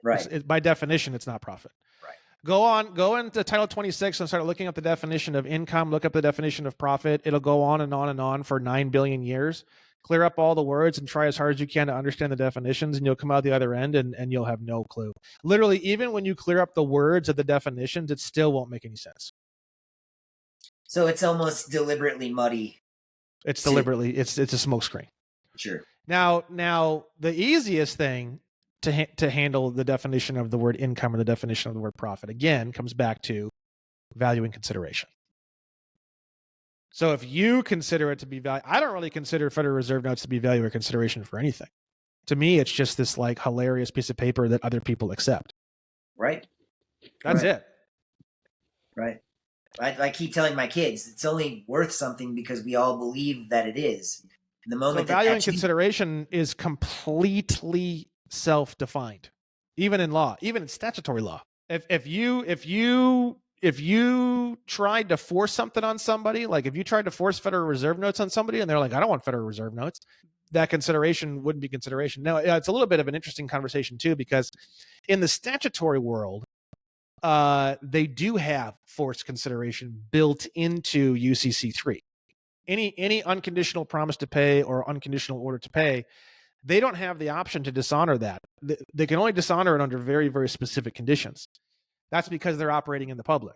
Right. By definition, it's not profit. Right. Go into Title 26 and start looking up the definition of income, look up the definition of profit. It'll go on and on and on for 9 billion years. Clear up all the words and try as hard as you can to understand the definitions, and you'll come out the other end and you'll have no clue. Literally, even when you clear up the words of the definitions, it still won't make any sense. So it's almost deliberately muddy. It's deliberately, it's a smokescreen. Sure. Now, the easiest thing to handle the definition of the word income or the definition of the word profit, again, comes back to value and consideration. So if you consider it to be value, I don't really consider Federal Reserve notes to be value or consideration for anything. To me, it's just this like hilarious piece of paper that other people accept. Right. That's it. Right. I keep telling my kids, it's only worth something because we all believe that it is. The moment so value and consideration is completely self-defined, even in law, even in statutory law. If you tried to force something on somebody, like if you tried to force Federal Reserve notes on somebody and they're like, I don't want Federal Reserve notes, that consideration wouldn't be consideration. Now, it's a little bit of an interesting conversation too, because in the statutory world, they do have forced consideration built into UCC 3. Any unconditional promise to pay or unconditional order to pay, they don't have the option to dishonor that. They can only dishonor it under very, very specific conditions. That's because they're operating in the public.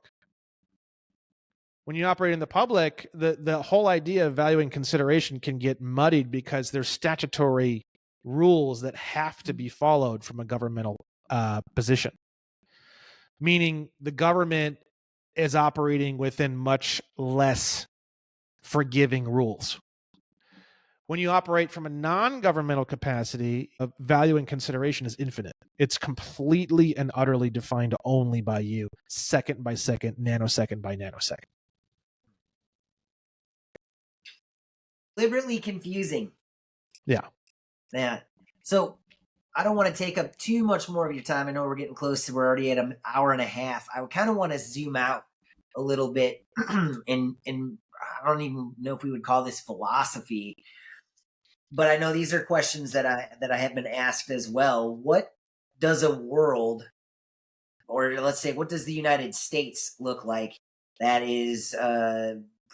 When you operate in the public, the whole idea of value and consideration can get muddied because there's statutory rules that have to be followed from a governmental position. Meaning the government is operating within much less forgiving rules. When you operate from a non-governmental capacity, value and consideration is infinite. It's completely and utterly defined only by you, second by second, nanosecond by nanosecond. Deliberately confusing. Yeah. So I don't want to take up too much more of your time. I know we're getting close to, we're already at an hour and a half. I kind of want to zoom out a little bit and I don't even know if we would call this philosophy, but I know these are questions that I have been asked as well. What does a world, or let's say, what does the United States look like that is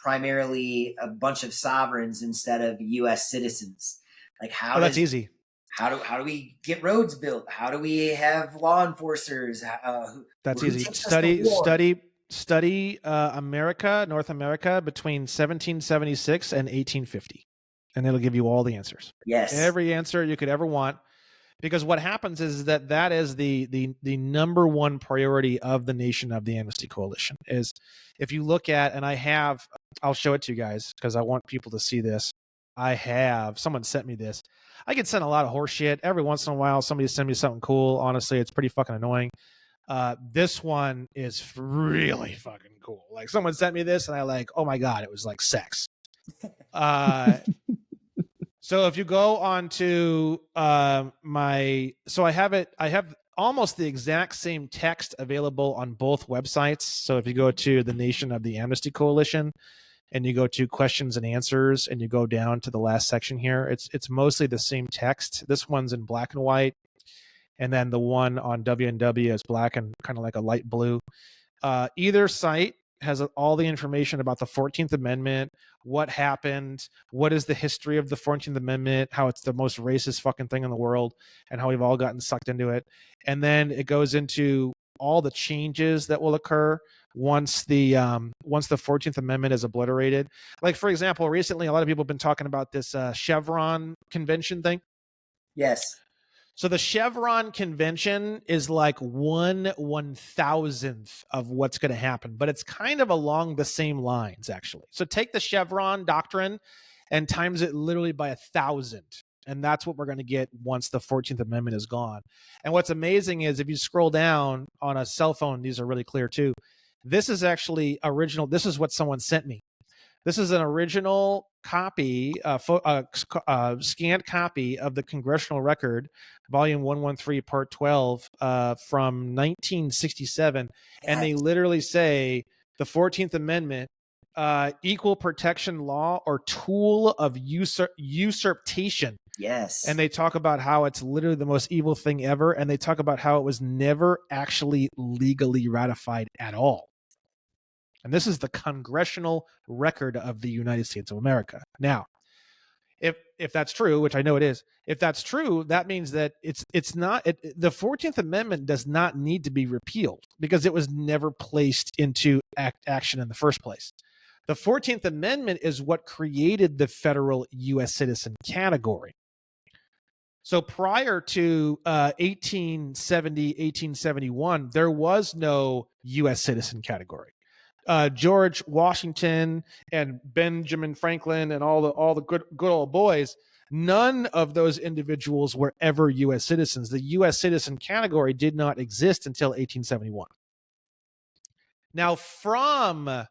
primarily a bunch of sovereigns instead of U.S. citizens. Like that's easy. How do we get roads built? How do we have law enforcers? That's who easy. takes us to war? Study North America between 1776 and 1850, and it'll give you all the answers. Yes. Every answer you could ever want. Because what happens is that is the number one priority of the Nation of the Amnesty Coalition. Is if you look at, and I'll show it to you guys because I want people to see this. Someone sent me this. I get sent a lot of horse shit. Every once in a while, somebody sends me something cool. Honestly, it's pretty fucking annoying. This one is really fucking cool. Like someone sent me this and I like, oh my God, it was like sex. So if you go on to I have almost the exact same text available on both websites. So if you go to the Nation of the Amnesty Coalition and you go to questions and answers and you go down to the last section here, it's mostly the same text. This one's in black and white. And then the one on WNW is black and kind of like a light blue. Either site has all the information about the 14th Amendment, what happened, what is the history of the 14th Amendment, how it's the most racist fucking thing in the world, and how we've all gotten sucked into it. And then it goes into all the changes that will occur once the 14th Amendment is obliterated. Like, for example, recently a lot of people have been talking about this Chevron Convention thing. Yes. So the Chevron Convention is like 1/1000th of what's going to happen, but it's kind of along the same lines, actually. So take the Chevron doctrine and times it literally by 1,000. And that's what we're going to get once the 14th Amendment is gone. And what's amazing is if you scroll down on a cell phone, these are really clear too. This is actually original. This is what someone sent me. This is an original copy, scanned copy of the Congressional Record, Volume 113, Part 12, from 1967. And they literally say the 14th Amendment, equal protection law or tool of usurpation. Yes. And they talk about how it's literally the most evil thing ever. And they talk about how it was never actually legally ratified at all. And this is the Congressional Record of the United States of America. Now, if that's true, which I know it is, if that's true, that means that it's not the 14th Amendment does not need to be repealed because it was never placed into action in the first place. The 14th Amendment is what created the federal U.S. citizen category. So prior to 1870, 1871, there was no U.S. citizen category. George Washington and Benjamin Franklin and all the good old boys, none of those individuals were ever U.S. citizens. The U.S. citizen category did not exist until 1871. Now, from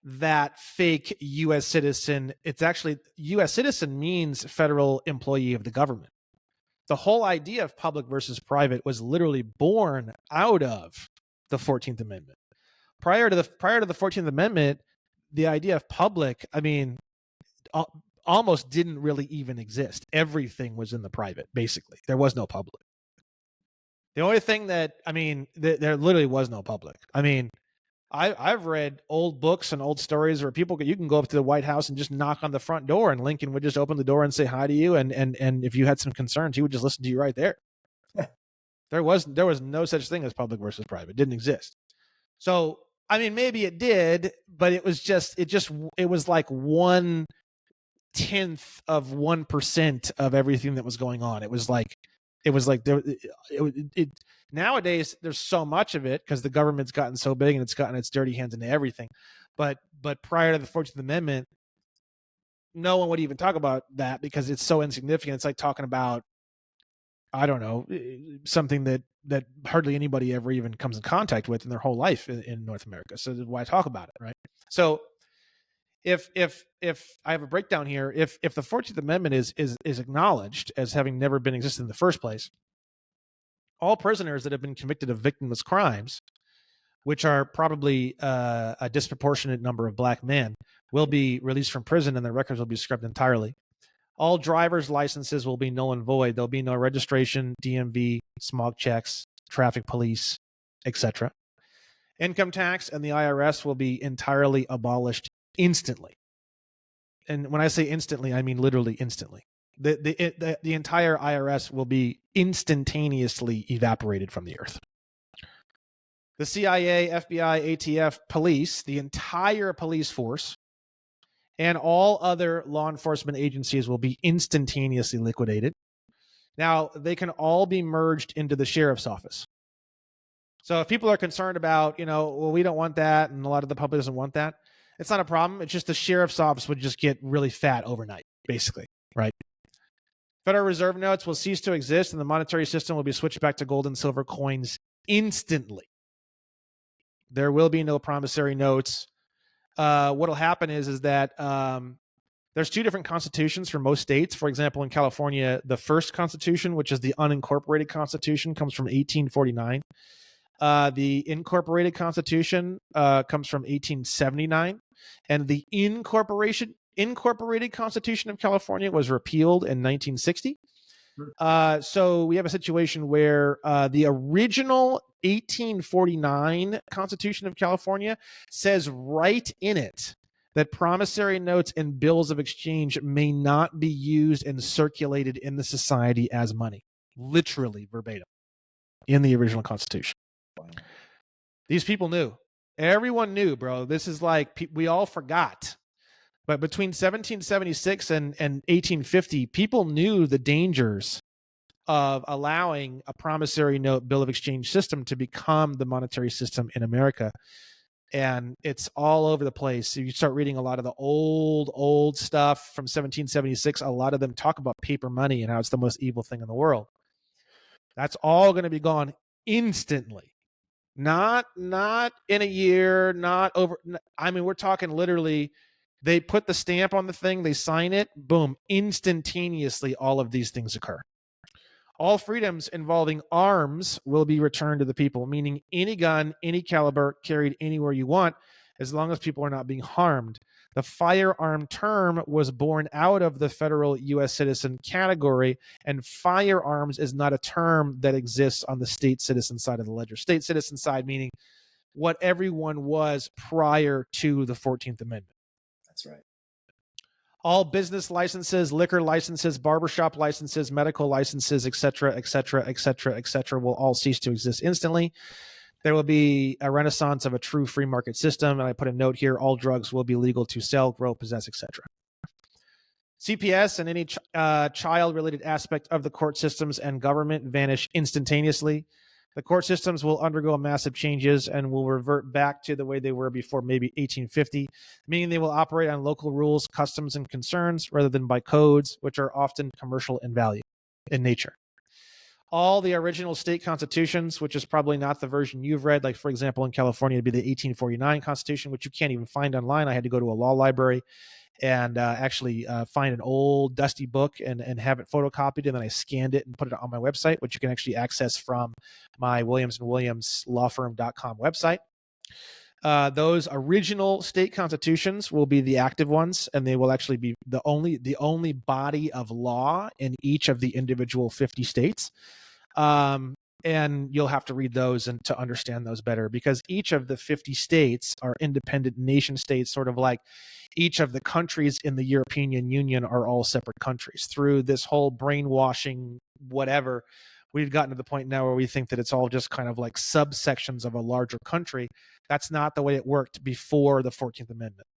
that fake U.S. citizen, it's actually U.S. citizen means federal employee of the government. The whole idea of public versus private was literally born out of the 14th Amendment. Prior to the 14th Amendment, the idea of public, I mean, almost didn't really even exist. Everything was in the private, basically. There was no public. The only thing that, I mean, there literally was no public. I mean, I've read old books and old stories where you can go up to the White House and just knock on the front door and Lincoln would just open the door and say hi to you. And if you had some concerns, he would just listen to you right there. There was no such thing as public versus private. It didn't exist. So, I mean, maybe it did, but it was like 1/10 of 1% of everything that was going on. It was like nowadays there's so much of it because the government's gotten so big and it's gotten its dirty hands into everything. But prior to the 14th Amendment, no one would even talk about that because it's so insignificant. It's like talking about, I don't know, something that hardly anybody ever even comes in contact with in their whole life in North America. So why talk about it, right? So if I have a breakdown here, if the 14th Amendment is acknowledged as having never been existed in the first place, all prisoners that have been convicted of victimless crimes, which are probably a disproportionate number of black men, will be released from prison and their records will be scrubbed entirely. All driver's licenses will be null and void. There'll be no registration, DMV, smog checks, traffic police, etc. Income tax and the IRS will be entirely abolished instantly. And when I say instantly, I mean literally instantly. The entire IRS will be instantaneously evaporated from the earth. The CIA, FBI, ATF, police, the entire police force, and all other law enforcement agencies will be instantaneously liquidated. Now, they can all be merged into the sheriff's office. So if people are concerned about, well, we don't want that, and a lot of the public doesn't want that, it's not a problem. It's just the sheriff's office would just get really fat overnight, basically, right? Federal Reserve notes will cease to exist, and the monetary system will be switched back to gold and silver coins instantly. There will be no promissory notes. What will happen is that there's two different constitutions for most states. For example, in California, the first constitution, which is the unincorporated constitution, comes from 1849. The incorporated constitution comes from 1879, and the incorporated constitution of California was repealed in 1960. So we have a situation where the original 1849 Constitution of California says right in it that promissory notes and bills of exchange may not be used and circulated in the society as money, literally verbatim, in the original Constitution. Wow. These people knew. Everyone knew, bro. This is like, we all forgot. But between 1776 and 1850, people knew the dangers of allowing a promissory note bill of exchange system to become the monetary system in America. And it's all over the place. So you start reading a lot of the old stuff from 1776. A lot of them talk about paper money and how it's the most evil thing in the world. That's all going to be gone instantly. Not in a year, not over. I mean, we're talking literally, they put the stamp on the thing, they sign it, boom, instantaneously all of these things occur. All freedoms involving arms will be returned to the people, meaning any gun, any caliber, carried anywhere you want, as long as people are not being harmed. The firearm term was born out of the federal U.S. citizen category, and firearms is not a term that exists on the state citizen side of the ledger. State citizen side meaning what everyone was prior to the 14th Amendment. That's right. All business licenses, liquor licenses, barbershop licenses, medical licenses, et cetera, will all cease to exist instantly. There will be a renaissance of a true free market system. And I put a note here, all drugs will be legal to sell, grow, possess, etc. CPS and any child-related aspect of the court systems and government vanish instantaneously. The court systems will undergo massive changes and will revert back to the way they were before maybe 1850, meaning they will operate on local rules, customs, and concerns rather than by codes, which are often commercial in value, in nature. All the original state constitutions, which is probably not the version you've read, like for example in California, it'd be the 1849 Constitution, which you can't even find online. I had to go to a law library and actually find an old dusty book and have it photocopied, and then I scanned it and put it on my website, which you can actually access from my Williams & Williams lawfirm.com website. Those original state constitutions will be the active ones, and they will actually be the only body of law in each of the individual 50 states. And you'll have to read those and to understand those better, because each of the 50 states are independent nation states, sort of like each of the countries in the European Union are all separate countries. Through this whole brainwashing, whatever, we've gotten to the point now where we think that it's all just kind of like subsections of a larger country. That's not the way it worked before the 14th Amendment.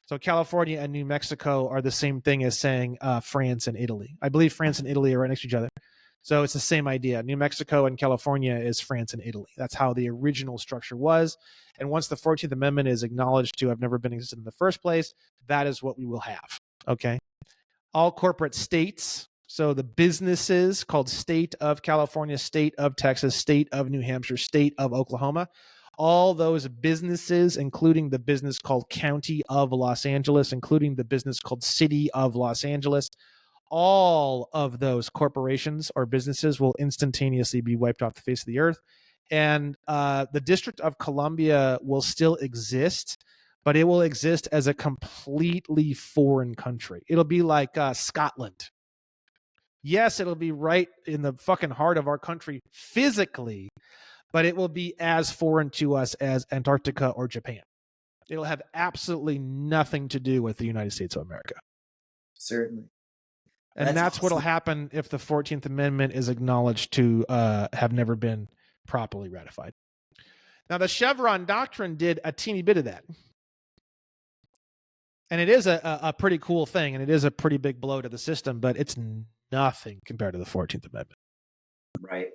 So California and New Mexico are the same thing as saying France and Italy. I believe France and Italy are right next to each other. So it's the same idea. New Mexico and California is France and Italy. That's how the original structure was. And once the 14th Amendment is acknowledged to have never been existed in the first place, that is what we will have. Okay. All corporate states, so the businesses called State of California, State of Texas, State of New Hampshire, State of Oklahoma, all those businesses, including the business called County of Los Angeles, including the business called City of Los Angeles, all of those corporations or businesses will instantaneously be wiped off the face of the earth. And the District of Columbia will still exist, but it will exist as a completely foreign country. It'll be like Scotland. Yes, it'll be right in the fucking heart of our country physically, but it will be as foreign to us as Antarctica or Japan. It'll have absolutely nothing to do with the United States of America. Certainly. And that's what'll happen if the 14th Amendment is acknowledged to have never been properly ratified. Now, the Chevron Doctrine did a teeny bit of that. And it is a pretty cool thing, and it is a pretty big blow to the system, but it's nothing compared to the 14th Amendment. Right.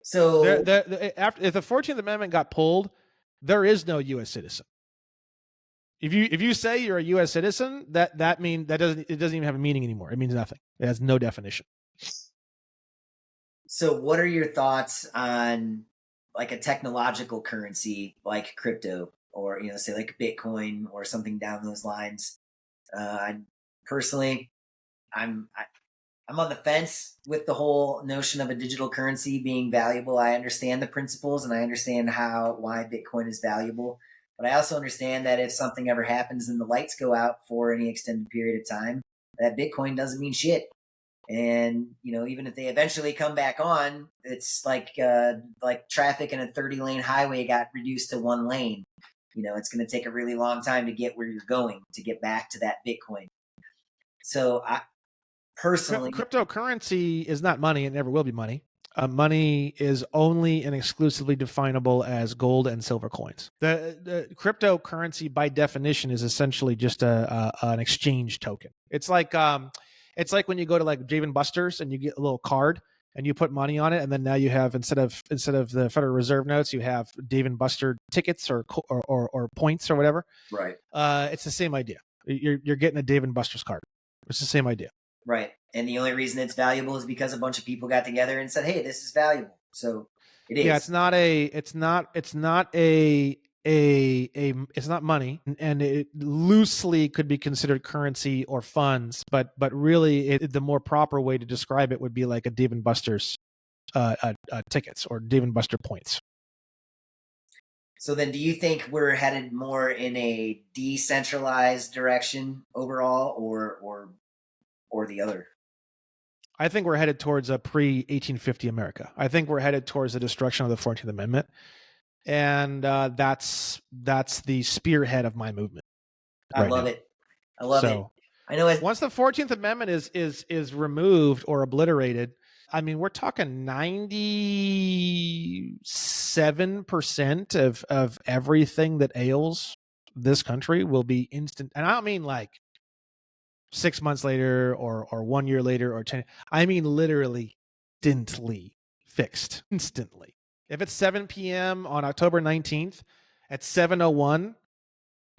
So if the 14th Amendment got pulled, there is no U.S. citizen. If you say you're a U.S. citizen, that doesn't even have a meaning anymore. It means nothing. It has no definition. So what are your thoughts on like a technological currency like crypto, or say like Bitcoin or something down those lines? Personally, I'm on the fence with the whole notion of a digital currency being valuable. I understand the principles and I understand why Bitcoin is valuable. But I also understand that if something ever happens and the lights go out for any extended period of time, that Bitcoin doesn't mean shit. And, even if they eventually come back on, it's like traffic in a 30-lane highway got reduced to 1 lane. It's going to take a really long time to get where you're going, to get back to that Bitcoin. So I personally... Cryptocurrency is not money. It never will be money. Money is only and exclusively definable as gold and silver coins. The cryptocurrency, by definition, is essentially just an exchange token. It's like when you go to like Dave & Buster's and you get a little card and you put money on it, and then now you have instead of the Federal Reserve notes, you have Dave & Buster tickets or points or whatever. Right. It's the same idea. You're getting a Dave & Buster's card. It's the same idea. Right. And the only reason it's valuable is because a bunch of people got together and said, "Hey, this is valuable." So it is. Yeah, it's not money, and it loosely could be considered currency or funds, but really the more proper way to describe it would be like a Dave & Buster's tickets or Dave & Buster points. So then do you think we're headed more in a decentralized direction overall or the other? I think we're headed towards a pre-1850 America. I think we're headed towards the destruction of the 14th Amendment. And that's the spearhead of my movement. I love it. I love it. I know once the 14th Amendment is removed or obliterated, I mean, we're talking 97% of everything that ails this country will be instant. And I don't mean like 6 months later or 1 year later or 10. I mean literally instantly fixed. Instantly. If it's 7 p.m. on October 19th at 7:01,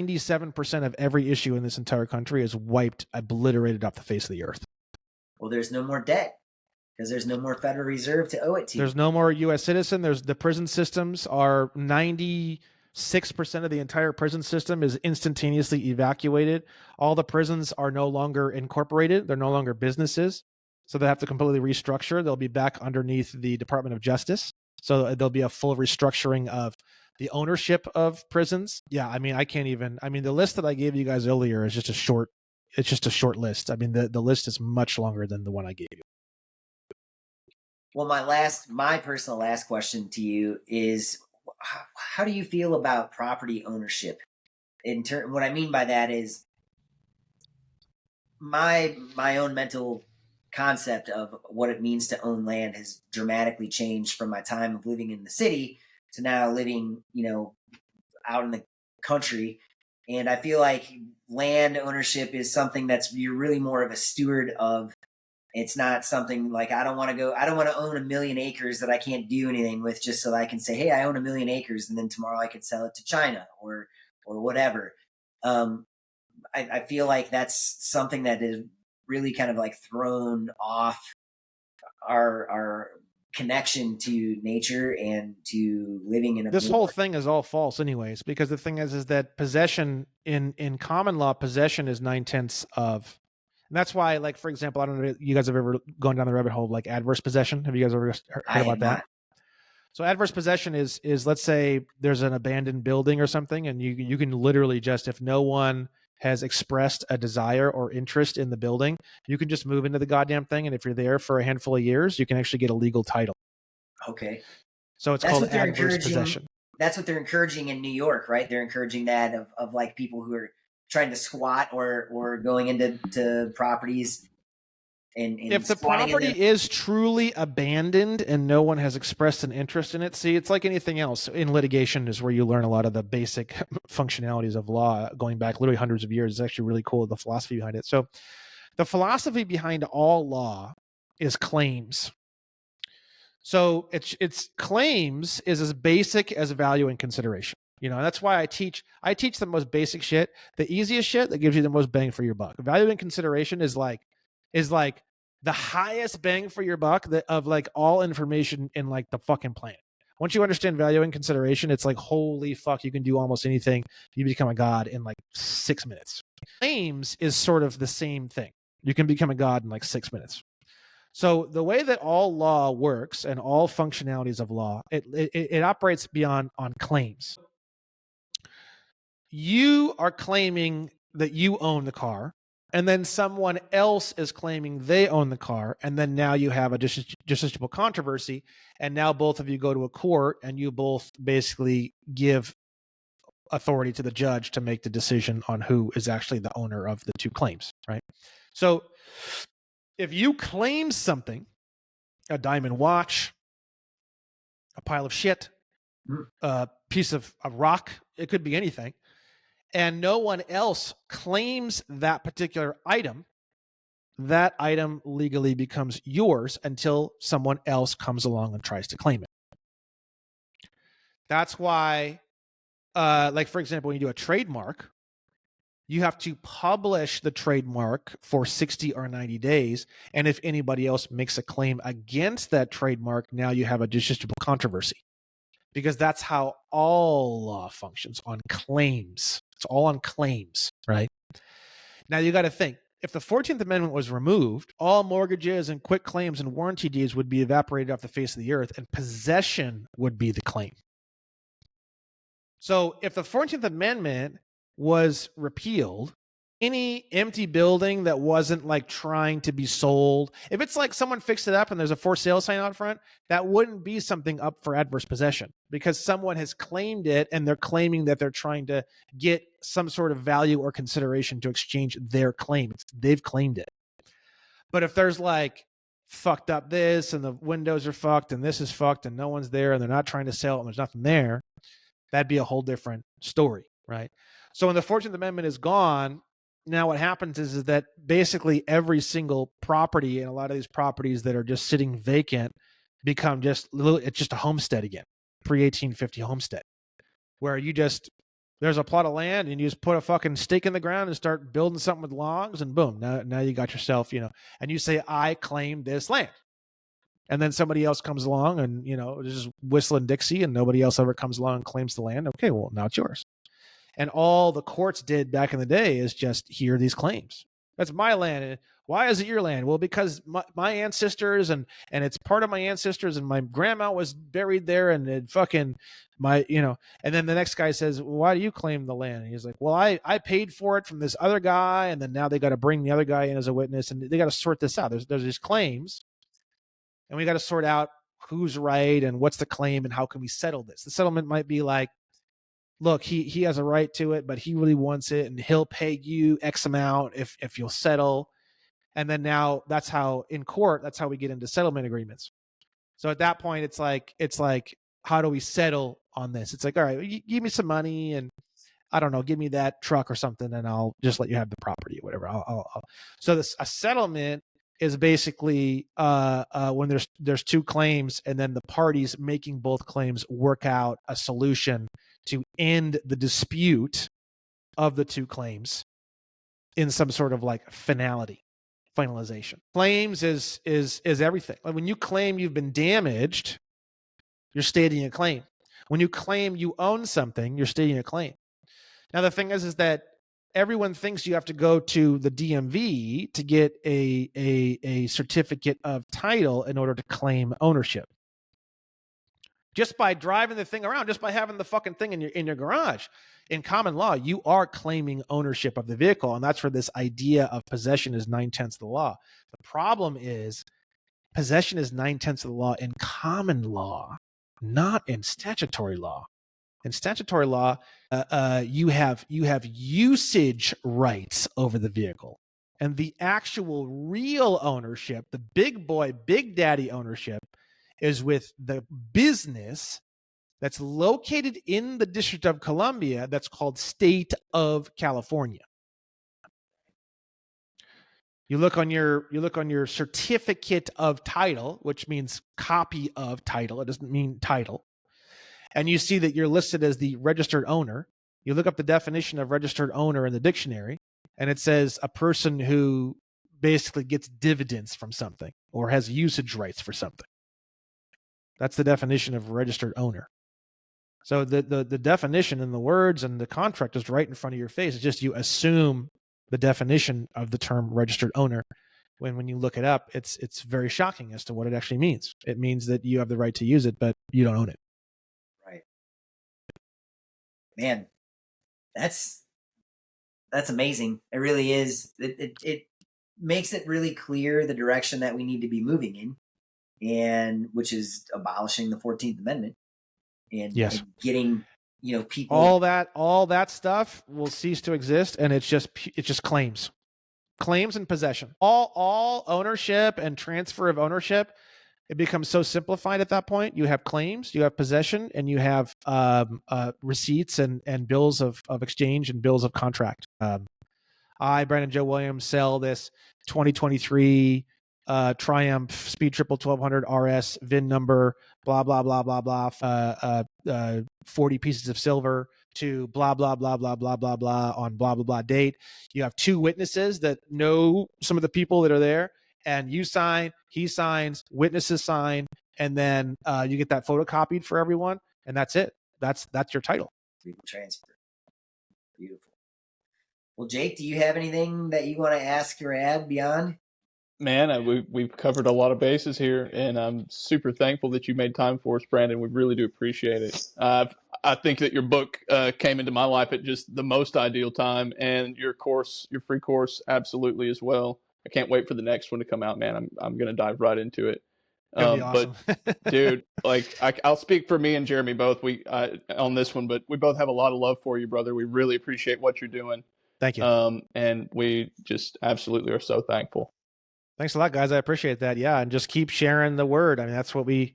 97% of every issue in this entire country is wiped, obliterated off the face of the earth. Well, there's no more debt because there's no more Federal Reserve to owe it to. There's no more U.S. citizen. There's the prison systems are 96% of the entire prison system is instantaneously evacuated. All the prisons are no longer incorporated. They're no longer businesses. So they have to completely restructure. They'll be back underneath the Department of Justice. So there'll be a full restructuring of the ownership of prisons. Yeah, I mean, the list that I gave you guys earlier is just a short list. I mean, the list is much longer than the one I gave you. Well, my personal last question to you is, how do you feel about property ownership? What I mean by that is my own mental concept of what it means to own land has dramatically changed from my time of living in the city to now living, out in the country. And I feel like land ownership is something you're really more of a steward of. It's not something like I don't want to own 1 million acres that I can't do anything with just so that I can say, hey, I own 1 million acres. And then tomorrow I could sell it to China or whatever. I feel like that's something that is really kind of like thrown off our connection to nature and to living in this whole thing is all false anyways, because the thing is that possession in common law, possession is 9/10 of, and that's why, like, for example, I don't know if you guys have ever gone down the rabbit hole like adverse possession. Have you guys ever heard about that? So adverse possession is let's say there's an abandoned building or something, and you can literally just, if no one has expressed a desire or interest in the building, you can just move into the goddamn thing. And if you're there for a handful of years, you can actually get a legal title. Okay. So it's called adverse possession. that's what they're encouraging in New York, right? They're encouraging that of like people who are trying to squat or going into properties and If the squatting in property them. is truly abandoned and no one has expressed an interest in it, see, it's like anything else. In litigation is where you learn a lot of the basic functionalities of law going back literally hundreds of years. It's actually really cool, the philosophy behind it. So the philosophy behind all law is claims. So it's claims is as basic as value and consideration. You know, that's why I teach the most basic shit, the easiest shit that gives you the most bang for your buck. Value and consideration is like the highest bang for your buck of like all information in like the fucking planet. Once you understand value and consideration, it's like, holy fuck, you can do almost anything. You become a god in like 6 minutes. Claims is sort of the same thing. You can become a god in like 6 minutes. So the way that all law works and all functionalities of law, it operates beyond on claims. You are claiming that you own the car, and then someone else is claiming they own the car, and then now you have a justiciable controversy, and now both of you go to a court, and you both basically give authority to the judge to make the decision on who is actually the owner of the two claims, right? So if you claim something, a diamond watch, a pile of shit, a piece of a rock, it could be anything, and no one else claims that particular item, that item legally becomes yours until someone else comes along and tries to claim it. That's why, like for example, when you do a trademark, you have to publish the trademark for 60 or 90 days. And if anybody else makes a claim against that trademark, now you have a justiciable controversy. Because that's how all law functions, on claims. It's all on claims, right? Now you got to think, if the 14th Amendment was removed, all mortgages and quit claims and warranty deeds would be evaporated off the face of the earth, and possession would be the claim. So if the 14th Amendment was repealed, any empty building that wasn't like trying to be sold, if it's like someone fixed it up and there's a for sale sign out front, that wouldn't be something up for adverse possession because someone has claimed it and they're claiming that they're trying to get some sort of value or consideration to exchange their claim. They've claimed it. But if there's like fucked up this and the windows are fucked and this is fucked and no one's there and they're not trying to sell it and there's nothing there, that'd be a whole different story, right? So when the 14th Amendment is gone, now what happens is that basically every single property and a lot of these properties that are just sitting vacant become it's just a homestead again, pre-1850 homestead, where there's a plot of land and you just put a fucking stake in the ground and start building something with logs and boom, now you got yourself, and you say, I claim this land. And then somebody else comes along and, just whistling Dixie and nobody else ever comes along and claims the land. Okay, well, now it's yours. And all the courts did back in the day is just hear these claims. That's my land. Why is it your land? Well, because my ancestors and it's part of my ancestors and my grandma was buried there and it fucking and then the next guy says, well, why do you claim the land? And he's like, well, I paid for it from this other guy. And then now they got to bring the other guy in as a witness and they got to sort this out. There's these claims and we got to sort out who's right and what's the claim and how can we settle this? The settlement might be like, look, he has a right to it, but he really wants it and he'll pay you X amount if you'll settle. And then now that's how in court, that's how we get into settlement agreements. So at that point, it's like, how do we settle on this? It's like, all right, you give me some money and I don't know, give me that truck or something and I'll just let you have the property or whatever. So a settlement is basically when there's two claims and then the parties making both claims work out a solution to end the dispute of the two claims in some sort of like finalization. Claims is everything. Like when you claim you've been damaged, you're stating a claim. When you claim you own something, you're stating a claim. Now the thing is that everyone thinks you have to go to the DMV to get a certificate of title in order to claim ownership. Just by driving the thing around, just by having the fucking thing in your garage. In common law, you are claiming ownership of the vehicle, and that's where this idea of possession is 9/10 of the law. The problem is possession is 9/10 of the law in common law, not in statutory law. In statutory law, you have usage rights over the vehicle, and the actual real ownership, the big boy, big daddy ownership, is with the business that's located in the District of Columbia that's called State of California. You look on your certificate of title, which means copy of title. It doesn't mean title. And you see that you're listed as the registered owner. You look up the definition of registered owner in the dictionary, and it says a person who basically gets dividends from something or has usage rights for something. That's the definition of registered owner. So the definition and the words and the contract is right in front of your face. It's just you assume the definition of the term registered owner. When you look it up, it's very shocking as to what it actually means. It means that you have the right to use it, but you don't own it. Right. Man, that's amazing. It really is. It makes it really clear the direction that we need to be moving in, and which is abolishing the 14th Amendment and, yes, and getting people. All that stuff will cease to exist, and it's just claims and possession. All ownership and transfer of ownership, it becomes so simplified at that point. You have claims, you have possession, and you have receipts and bills of exchange and bills of contract. I, Brandon Joe Williams, sell this 2023 Triumph Speed Triple 1200 RS VIN number, blah, blah, blah, blah, blah, 40 pieces of silver to blah, blah, blah, blah, blah, blah, blah on blah, blah, blah date. You have two witnesses that know some of the people that are there, and you sign, he signs, witnesses sign, and then you get that photocopied for everyone, and that's it. That's your title. Legal transfer. Beautiful. Well, Jake, do you have anything that you want to ask or add beyond? Man, we've covered a lot of bases here, and I'm super thankful that you made time for us, Brandon. We really do appreciate it. I think that your book came into my life at just the most ideal time, and your free course, absolutely as well. I can't wait for the next one to come out, man. I'm going to dive right into it. That'd be awesome. But dude, like I'll speak for me and Jeremy both. On this one, but we both have a lot of love for you, brother. We really appreciate what you're doing. Thank you. And we just absolutely are so thankful. Thanks a lot, guys. I appreciate that. Yeah, and just keep sharing the word. I mean, that's what we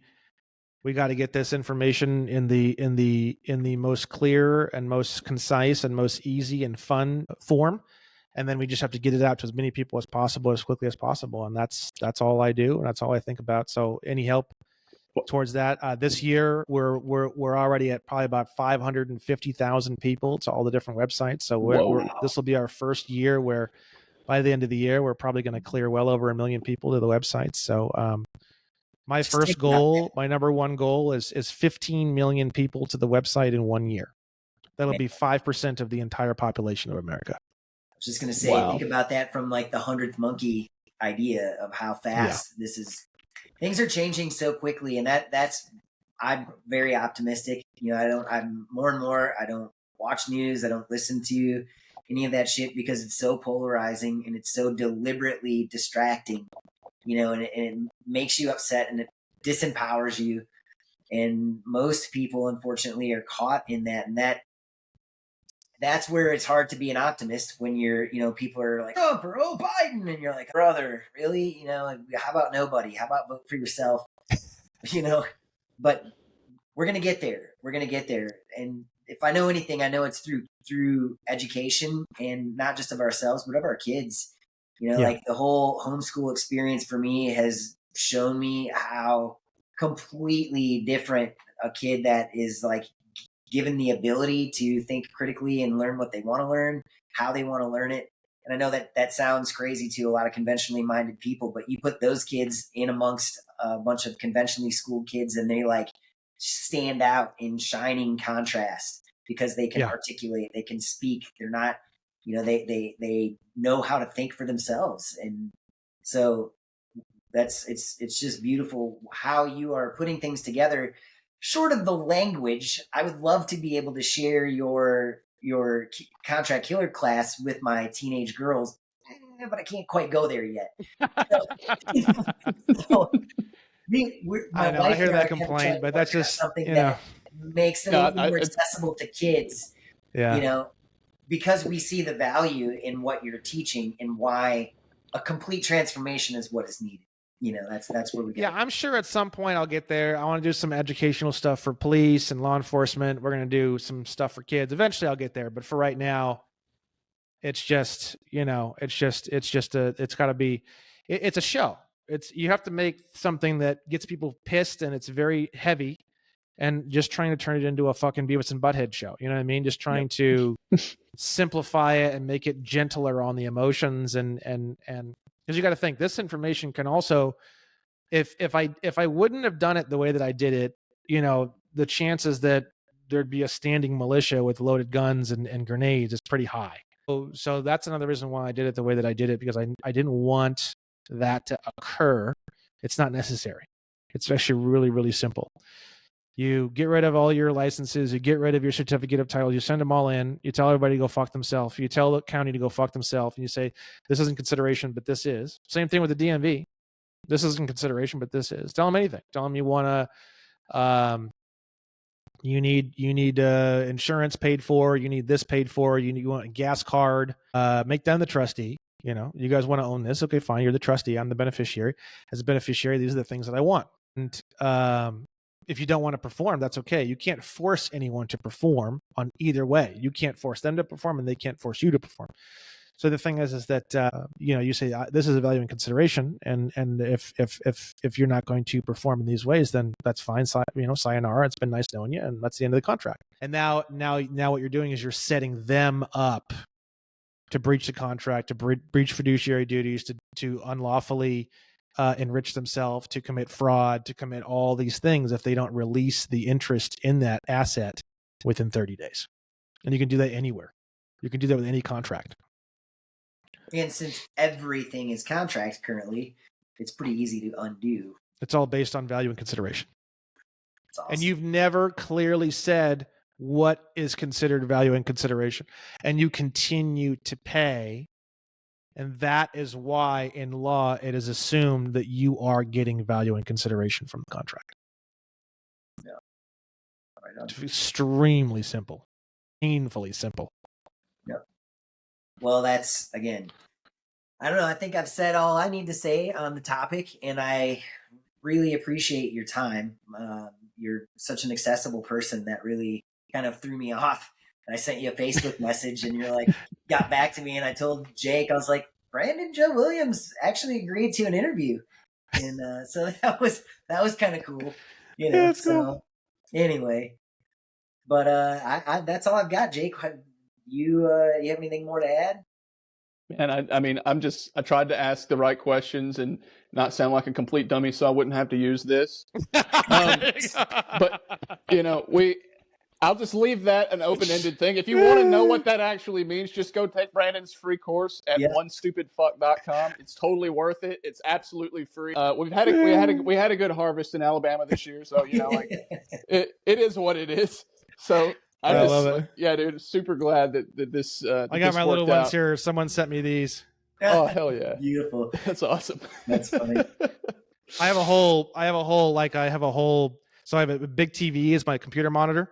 got to get this information in the most clear and most concise and most easy and fun form, and then we just have to get it out to as many people as possible as quickly as possible. And that's all I do, and that's all I think about. So any help towards that, this year we're already at probably about 550,000 people to all the different websites. So this will be our first year where by the end of the year, we're probably going to clear well over 1 million people to the website. So my first goal, my number one goal is 15 million people to the website in 1 year. That'll be 5% of the entire population of America. I was just going to say, wow. Think about that from like the 100th monkey idea of how fast this is. Things are changing so quickly, and that's I'm very optimistic. I'm more and more, I don't watch news. I don't listen to any of that shit because it's so polarizing and it's so deliberately distracting, and it makes you upset and it disempowers you. And most people, unfortunately, are caught in that. And that's where it's hard to be an optimist when people are like, Trump or Biden. And you're like, brother, really? How about nobody? How about vote for yourself? But we're going to get there. We're going to get there. And if I know anything, I know it's through education, and not just of ourselves, but of our kids. Like the whole homeschool experience for me has shown me how completely different a kid that is like given the ability to think critically and learn what they want to learn, how they want to learn it. And I know that sounds crazy to a lot of conventionally minded people, but you put those kids in amongst a bunch of conventionally schooled kids and they like stand out in shining contrast because they can articulate, they can speak. They're not, they know how to think for themselves. And so it's just beautiful how you are putting things together. Short of the language, I would love to be able to share your contract killer class with my teenage girls, but I can't quite go there yet. I hear that complaint, but that's just something that makes it a little more accessible to kids. Yeah. Because we see the value in what you're teaching and why a complete transformation is what is needed. That's where we go. Yeah, I'm sure at some point I'll get there. I want to do some educational stuff for police and law enforcement. We're going to do some stuff for kids. Eventually I'll get there. But for right now, it's just, it's got to be, it's a show. You have to make something that gets people pissed and it's very heavy, and just trying to turn it into a fucking Beavis and Butthead show. You know what I mean? Just trying to simplify it and make it gentler on the emotions. And because you got to think, this information can also, if I wouldn't have done it the way that I did it, the chances that there'd be a standing militia with loaded guns and grenades is pretty high. So that's another reason why I did it the way that I did it, because I didn't want that to occur. It's not necessary. It's actually really, really simple. You get rid of all your licenses, you get rid of your certificate of title, you send them all in, you tell everybody to go fuck themselves, you tell the county to go fuck themselves, and you say, this isn't consideration, but this is. Same thing with the DMV. This isn't consideration, but this is. Tell them anything. Tell them you want to, you need insurance paid for, you need this paid for, you want a gas card, make them the trustee. You guys want to own this. Okay, fine. You're the trustee. I'm the beneficiary. As a beneficiary, these are the things that I want. And if you don't want to perform, that's okay. You can't force anyone to perform on either way. You can't force them to perform, and they can't force you to perform. So the thing is that you say this is a value and consideration, and if you're not going to perform in these ways, then that's fine. Sayonara. It's been nice knowing you, and that's the end of the contract. And now what you're doing is you're setting them up to breach the contract, to breach fiduciary duties, to unlawfully enrich themselves, to commit fraud, to commit all these things if they don't release the interest in that asset within 30 days. And you can do that anywhere. You can do that with any contract. And since everything is contracts currently, it's pretty easy to undo. It's all based on value and consideration. That's awesome. And you've never clearly said what is considered value and consideration. And you continue to pay. And that is why in law, it is assumed that you are getting value and consideration from the contract. Yeah. Right on. It's extremely simple. Painfully simple. Yeah. Well, that's, again, I don't know. I think I've said all I need to say on the topic, and I really appreciate your time. You're such an accessible person that really kind of threw me off. And I sent you a Facebook message, and you're like, got back to me, and I told Jake, I was like, Brandon Joe Williams actually agreed to an interview. And so that was kind of cool. Yeah, so cool. Anyway, but I that's all I've got, Jake. You have anything more to add? And I mean, I tried to ask the right questions and not sound like a complete dummy, so I wouldn't have to use this. But I'll just leave that an open-ended thing. If you want to know what that actually means, just go take Brandon's free course at onestupidfuck.com. It's totally worth it. It's absolutely free. We had a good harvest in Alabama this year, so it is what it is. So I love it. Yeah, dude, super glad that this. I got my little ones here. Someone sent me these. Oh, hell yeah! Beautiful. That's awesome. That's funny. I have a whole. So I have a big TV as my computer monitor,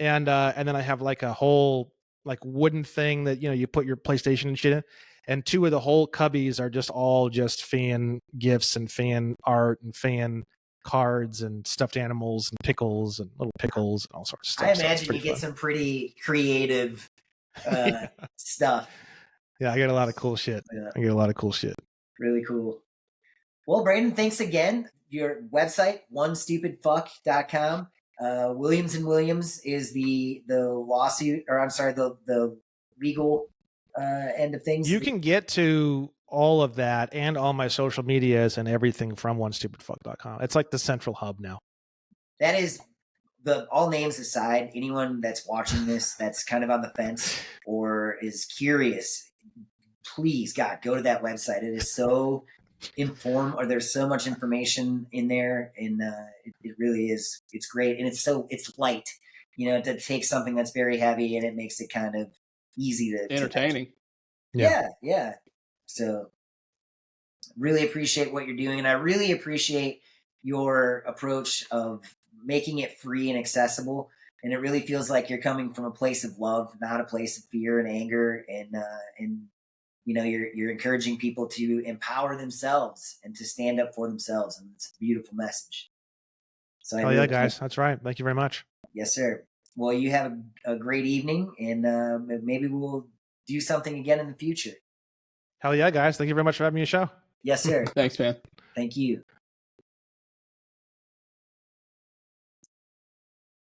and then I have like a whole wooden thing that you put your PlayStation and shit in, and two of the whole cubbies are just fan gifts and fan art and fan cards and stuffed animals and pickles and little pickles and all sorts of stuff. I imagine you get some pretty creative stuff. Yeah, I get a lot of cool shit. Really cool. Well, Brandon, thanks again. Your website, onestupidfuck.com. Williams and Williams is the lawsuit, or I'm sorry, the legal end of things. You can get to all of that and all my social medias and everything from onestupidfuck.com. It's like the central hub now. That is, all names aside, anyone that's watching this that's kind of on the fence or is curious, please, God, go to that website. It is so informed, or there's so much information in there, and it really is. It's great, and it's light. To take something that's very heavy, and it makes it kind of easy to entertaining. Yeah. So really appreciate what you're doing, and I really appreciate your approach of making it free and accessible. And it really feels like you're coming from a place of love, not a place of fear and anger. And you know, you're encouraging people to empower themselves and to stand up for themselves. And it's a beautiful message. So Hell yeah, guys. That's right. Thank you very much. Yes, sir. Well, you have a great evening, and maybe we'll do something again in the future. Hell yeah, guys. Thank you very much for having me on the show. Yes, sir. Thanks, man. Thank you.